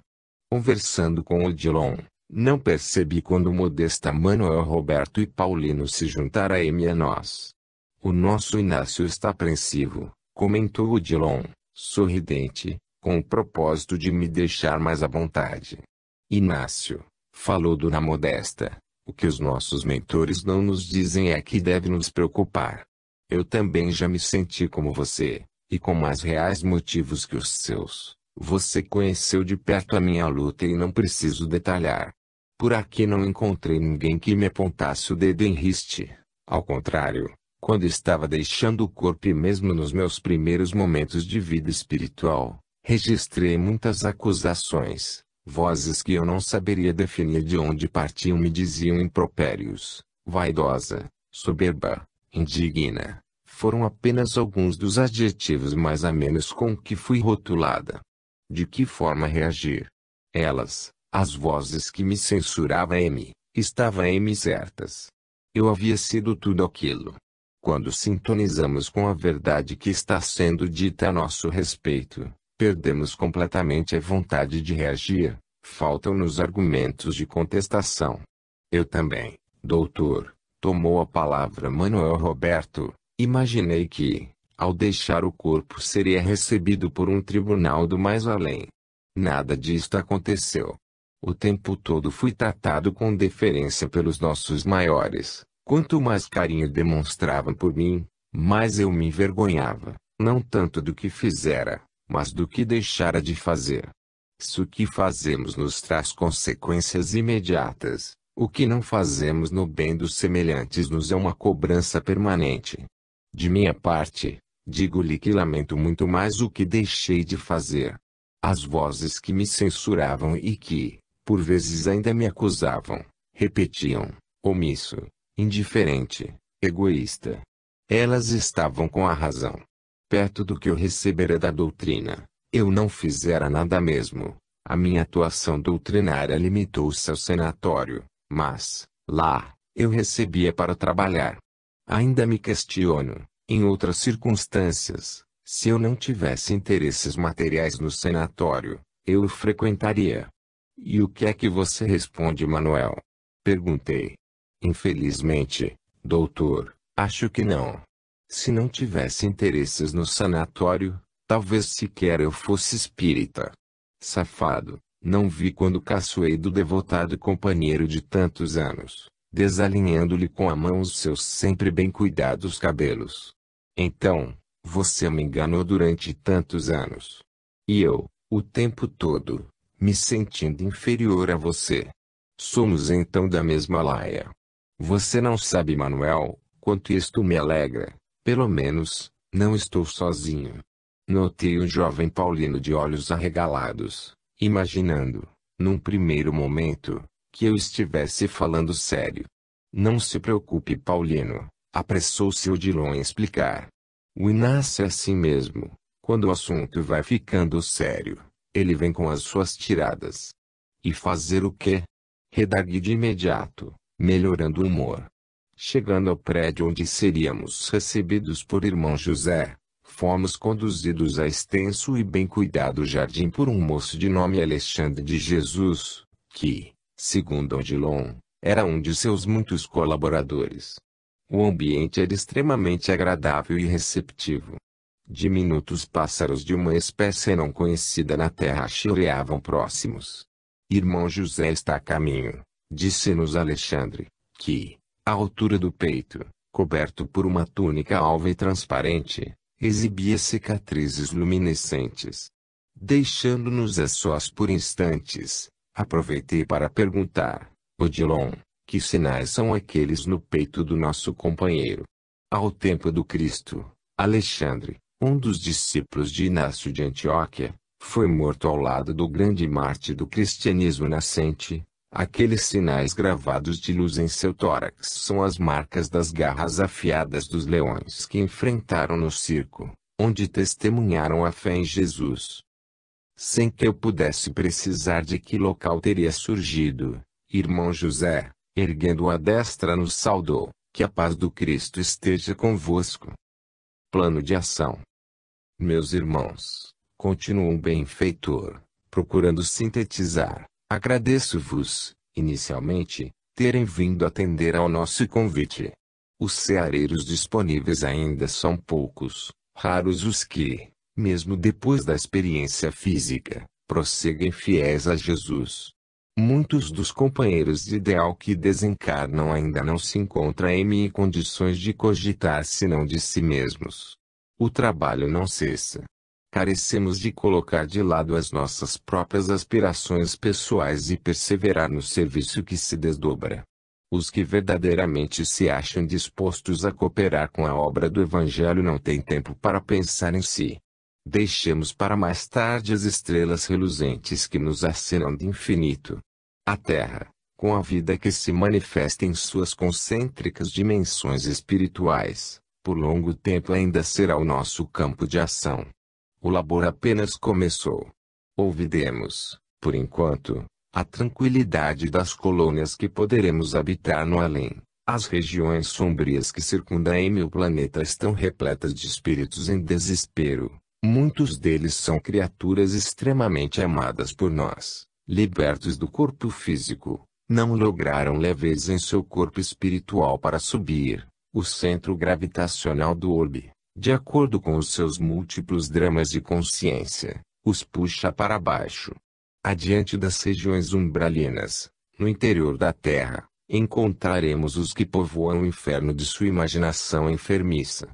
Conversando com Odilon, não percebi quando Modesta, Manuel, Roberto e Paulino se juntaram a nós. O nosso Inácio está apreensivo, comentou Odilon, sorridente, com o propósito de me deixar mais à vontade. Inácio, falou Dona Modesta, o que os nossos mentores não nos dizem é que deve nos preocupar. Eu também já me senti como você, e com mais reais motivos que os seus. Você conheceu de perto a minha luta e não preciso detalhar. Por aqui não encontrei ninguém que me apontasse o dedo em riste. Ao contrário, quando estava deixando o corpo e mesmo nos meus primeiros momentos de vida espiritual, registrei muitas acusações. Vozes que eu não saberia definir de onde partiam me diziam impropérios, vaidosa, soberba, indigna. Foram apenas alguns dos adjetivos mais amenos com que fui rotulada. De que forma reagir? Elas, as vozes que me censuravam estavam certas. Eu havia sido tudo aquilo. Quando sintonizamos com a verdade que está sendo dita a nosso respeito, perdemos completamente a vontade de reagir, faltam-nos argumentos de contestação. Eu também, doutor, tomou a palavra Manuel Roberto, imaginei que, ao deixar o corpo seria recebido por um tribunal do mais além. Nada disto aconteceu. O tempo todo fui tratado com deferência pelos nossos maiores. Quanto mais carinho demonstravam por mim, mais eu me envergonhava, não tanto do que fizera, mas do que deixara de fazer. Se o que fazemos nos traz consequências imediatas, o que não fazemos no bem dos semelhantes nos é uma cobrança permanente. De minha parte, digo-lhe que lamento muito mais o que deixei de fazer. As vozes que me censuravam e que, por vezes ainda me acusavam, repetiam, omisso, indiferente, egoísta. Elas estavam com a razão. Perto do que eu recebera da doutrina, eu não fizera nada mesmo. A minha atuação doutrinária limitou-se ao sanatório, mas, lá, eu recebia para trabalhar. Ainda me questiono, em outras circunstâncias, se eu não tivesse interesses materiais no sanatório, eu o frequentaria. E o que é que você responde, Manuel? Perguntei. Infelizmente, doutor, acho que não. Se não tivesse interesses no sanatório, talvez sequer eu fosse espírita. Safado, não vi quando caçoei do devotado companheiro de tantos anos, desalinhando-lhe com a mão os seus sempre bem cuidados cabelos. Então, você me enganou durante tantos anos. E eu, o tempo todo, me sentindo inferior a você. Somos então da mesma laia. Você não sabe, Manuel, quanto isto me alegra. Pelo menos, não estou sozinho. Notei o jovem Paulino de olhos arregalados, imaginando, num primeiro momento, que eu estivesse falando sério. Não se preocupe, Paulino, apressou-se Odilon em explicar. O Inácio é assim mesmo. Quando o assunto vai ficando sério, ele vem com as suas tiradas. E fazer o quê? Redargui de imediato, melhorando o humor. Chegando ao prédio onde seríamos recebidos por irmão José, fomos conduzidos a extenso e bem cuidado jardim por um moço de nome Alexandre de Jesus, que, segundo Odilon, era um de seus muitos colaboradores. O ambiente era extremamente agradável e receptivo. Diminutos pássaros de uma espécie não conhecida na terra chileavam próximos. Irmão José está a caminho, disse-nos Alexandre, que, à altura do peito, coberto por uma túnica alva e transparente, exibia cicatrizes luminescentes. Deixando-nos a sós por instantes, aproveitei para perguntar, Odilon, que sinais são aqueles no peito do nosso companheiro? Ao tempo do Cristo, Alexandre, um dos discípulos de Inácio de Antioquia, foi morto ao lado do grande mártir do cristianismo nascente. Aqueles sinais gravados de luz em seu tórax são as marcas das garras afiadas dos leões que enfrentaram no circo, onde testemunharam a fé em Jesus. Sem que eu pudesse precisar de que local teria surgido, irmão José, erguendo a destra, nos saudou: que a paz do Cristo esteja convosco. Plano de ação. Meus irmãos, continuou um benfeitor, procurando sintetizar, agradeço-vos, inicialmente, terem vindo atender ao nosso convite. Os ceareiros disponíveis ainda são poucos, raros os que, mesmo depois da experiência física, prosseguem fiéis a Jesus. Muitos dos companheiros de ideal que desencarnam ainda não se encontram em condições de cogitar senão de si mesmos. O trabalho não cessa. Carecemos de colocar de lado as nossas próprias aspirações pessoais e perseverar no serviço que se desdobra. Os que verdadeiramente se acham dispostos a cooperar com a obra do Evangelho não têm tempo para pensar em si. Deixemos para mais tarde as estrelas reluzentes que nos acenam de infinito. A Terra, com a vida que se manifesta em suas concêntricas dimensões espirituais, por longo tempo ainda será o nosso campo de ação. O labor apenas começou. Ouvidemos, por enquanto, a tranquilidade das colônias que poderemos habitar no além. As regiões sombrias que circundam o planeta estão repletas de espíritos em desespero. Muitos deles são criaturas extremamente amadas por nós, libertos do corpo físico, não lograram leveza em seu corpo espiritual para subir, o centro gravitacional do orbe, de acordo com os seus múltiplos dramas de consciência, os puxa para baixo. Adiante das regiões umbralinas, no interior da Terra, encontraremos os que povoam o inferno de sua imaginação enfermiça.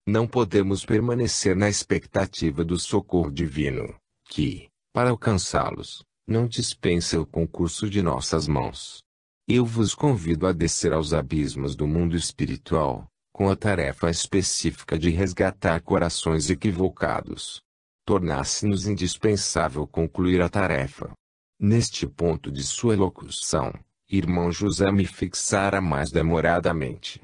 Não podemos permanecer na expectativa do socorro divino, que, para alcançá-los, não dispensa o concurso de nossas mãos. Eu vos convido a descer aos abismos do mundo espiritual, com a tarefa específica de resgatar corações equivocados. Tornasse-nos indispensável concluir a tarefa. Neste ponto de sua locução, irmão José me fixara mais demoradamente.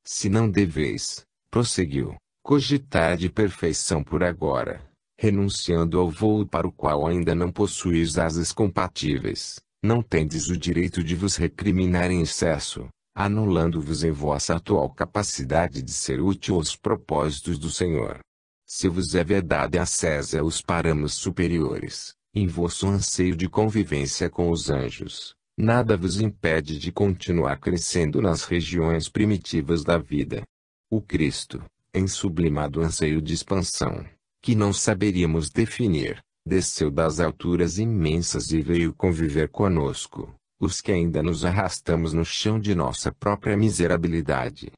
Se não deveis, prosseguiu, cogitar de perfeição por agora, renunciando ao voo para o qual ainda não possuís asas compatíveis, não tendes o direito de vos recriminar em excesso, anulando-vos em vossa atual capacidade de ser útil aos propósitos do Senhor. Se vos é vedado a César os parâmetros superiores, em vosso anseio de convivência com os anjos, nada vos impede de continuar crescendo nas regiões primitivas da vida. O Cristo, em sublimado anseio de expansão, que não saberíamos definir, desceu das alturas imensas e veio conviver conosco, os que ainda nos arrastamos no chão de nossa própria miserabilidade.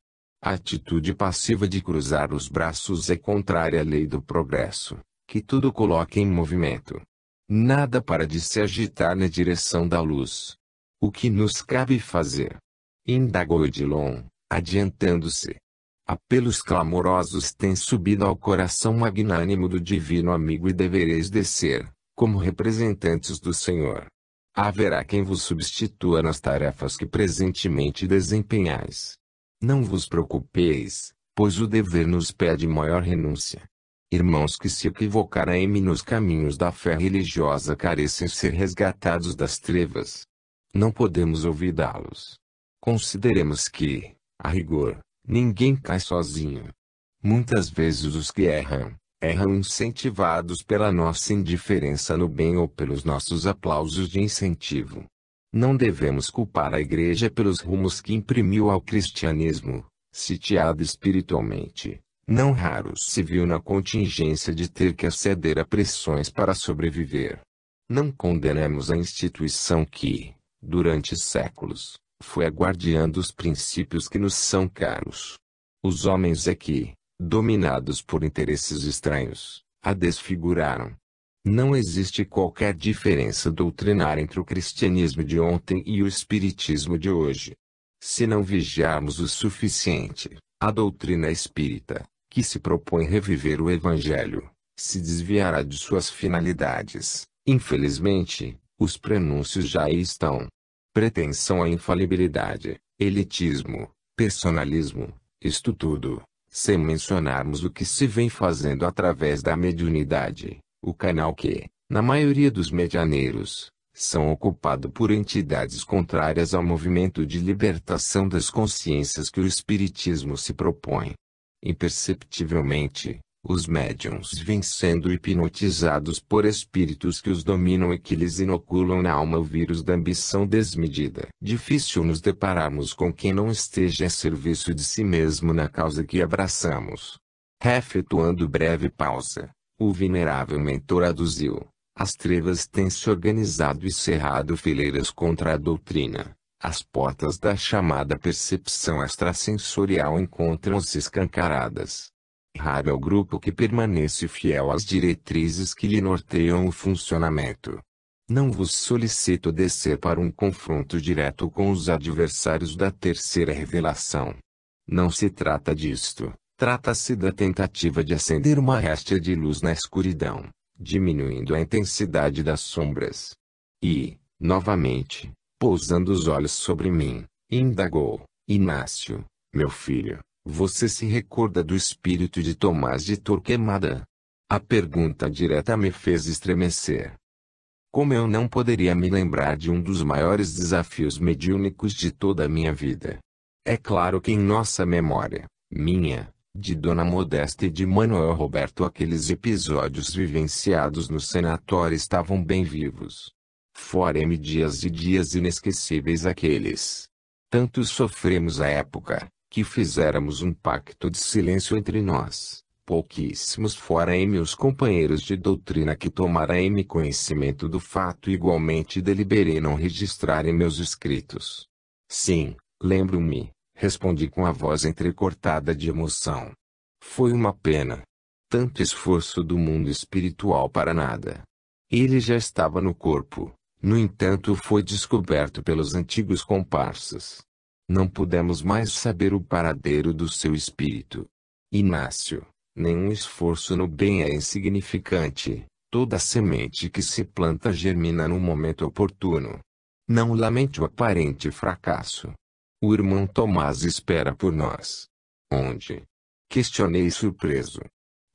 A atitude passiva de cruzar os braços é contrária à lei do progresso, que tudo coloca em movimento. Nada para de se agitar na direção da luz. O que nos cabe fazer? Indagou Odilon, adiantando-se. Apelos clamorosos têm subido ao coração magnânimo do divino amigo e devereis descer, como representantes do Senhor. Haverá quem vos substitua nas tarefas que presentemente desempenhais. Não vos preocupeis, pois o dever nos pede maior renúncia. Irmãos que se equivocaram nos caminhos da fé religiosa carecem ser resgatados das trevas. Não podemos olvidá-los. Consideremos que, a rigor, ninguém cai sozinho. Muitas vezes os que erram incentivados pela nossa indiferença no bem ou pelos nossos aplausos de incentivo. Não devemos culpar a Igreja pelos rumos que imprimiu ao cristianismo, sitiado espiritualmente. Não raro se viu na contingência de ter que aceder a pressões para sobreviver. Não condenemos a instituição que, durante séculos, foi a guardiã dos princípios que nos são caros. Os homens é que, dominados por interesses estranhos, a desfiguraram. Não existe qualquer diferença doutrinária entre o cristianismo de ontem e o espiritismo de hoje. Se não vigiarmos o suficiente, a doutrina espírita, que se propõe reviver o Evangelho, se desviará de suas finalidades. Infelizmente, os prenúncios já aí estão. Pretensão à infalibilidade, elitismo, personalismo, isto tudo, sem mencionarmos o que se vem fazendo através da mediunidade, o canal que, na maioria dos medianeiros, são ocupado por entidades contrárias ao movimento de libertação das consciências que o Espiritismo se propõe. Imperceptivelmente, os médiuns vêm sendo hipnotizados por espíritos que os dominam e que lhes inoculam na alma o vírus da ambição desmedida. Difícil nos depararmos com quem não esteja a serviço de si mesmo na causa que abraçamos. Efetuando breve pausa, o venerável mentor aduziu: as trevas têm se organizado e cerrado fileiras contra a doutrina. As portas da chamada percepção extrasensorial encontram-se escancaradas. Raro é o grupo que permanece fiel às diretrizes que lhe norteiam o funcionamento. Não vos solicito descer para um confronto direto com os adversários da terceira revelação. Não se trata disto. Trata-se da tentativa de acender uma réstia de luz na escuridão, diminuindo a intensidade das sombras. E, novamente, pousando os olhos sobre mim, indagou: Inácio, meu filho, você se recorda do espírito de Tomás de Torquemada? A pergunta direta me fez estremecer. Como eu não poderia me lembrar de um dos maiores desafios mediúnicos de toda a minha vida? É claro que em nossa memória, minha, de Dona Modesta e de Manuel Roberto, aqueles episódios vivenciados no sanatório estavam bem vivos. Fora-me dias e dias inesquecíveis aqueles. Tanto sofremos à época, que fizéramos um pacto de silêncio entre nós. Pouquíssimos fora-me os companheiros de doutrina que tomaram-me conhecimento do fato e igualmente deliberei não registrar em meus escritos. Sim, lembro-me, respondi com a voz entrecortada de emoção. Foi uma pena. Tanto esforço do mundo espiritual para nada. Ele já estava no corpo, no entanto foi descoberto pelos antigos comparsas. Não pudemos mais saber o paradeiro do seu espírito. Inácio, nenhum esforço no bem é insignificante, toda semente que se planta germina no momento oportuno. Não lamente o aparente fracasso. O irmão Tomás espera por nós. Onde? Questionei surpreso.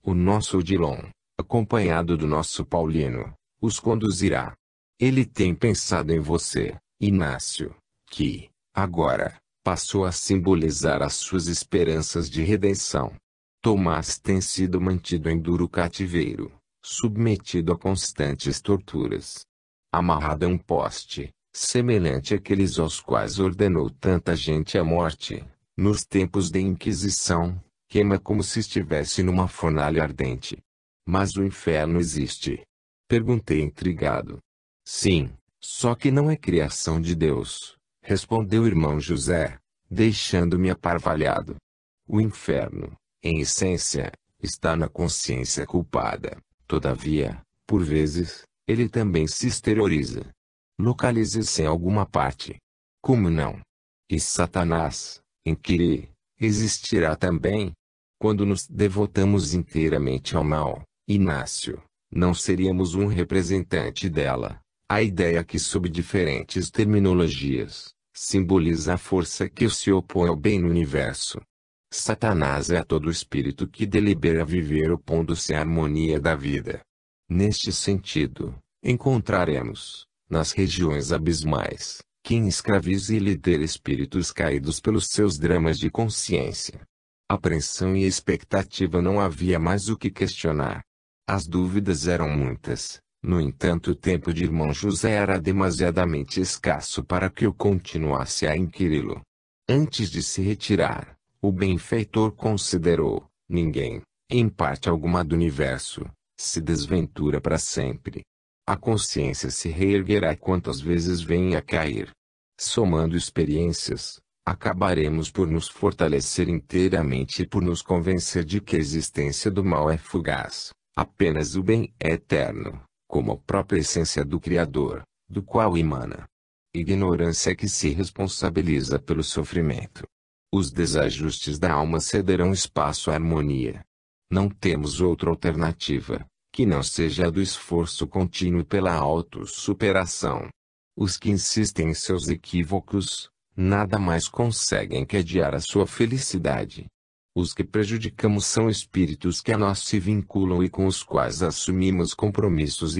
O nosso Odilon, acompanhado do nosso Paulino, os conduzirá. Ele tem pensado em você, Inácio, que, agora, passou a simbolizar as suas esperanças de redenção. Tomás tem sido mantido em duro cativeiro, submetido a constantes torturas. Amarrado a um poste, semelhante àqueles aos quais ordenou tanta gente a morte, nos tempos da Inquisição, queima como se estivesse numa fornalha ardente. Mas o inferno existe? Perguntei intrigado. Sim, só que não é criação de Deus, respondeu o irmão José, deixando-me aparvalhado. O inferno, em essência, está na consciência culpada. Todavia, por vezes, ele também se exterioriza. Localize-se em alguma parte. Como não? E Satanás, inquiri, existirá também? Quando nos devotamos inteiramente ao mal, Inácio, não seríamos um representante dela. A ideia que sob diferentes terminologias, simboliza a força que se opõe ao bem no universo. Satanás é todo espírito que delibera viver opondo-se à harmonia da vida. Neste sentido, encontraremos, nas regiões abismais, quem escraviza e lidera espíritos caídos pelos seus dramas de consciência. Apreensão e expectativa não havia mais o que questionar. As dúvidas eram muitas. No entanto, o tempo de irmão José era demasiadamente escasso para que eu continuasse a inquiri-lo. Antes de se retirar, o benfeitor considerou: ninguém, em parte alguma do universo, se desventura para sempre. A consciência se reerguerá quantas vezes venha a cair. Somando experiências, acabaremos por nos fortalecer inteiramente e por nos convencer de que a existência do mal é fugaz, apenas o bem é eterno, como a própria essência do Criador, do qual emana. Ignorância é que se responsabiliza pelo sofrimento. Os desajustes da alma cederão espaço à harmonia. Não temos outra alternativa, que não seja a do esforço contínuo pela autossuperação. Os que insistem em seus equívocos, nada mais conseguem que adiar a sua felicidade. Os que prejudicamos são espíritos que a nós se vinculam e com os quais assumimos compromissos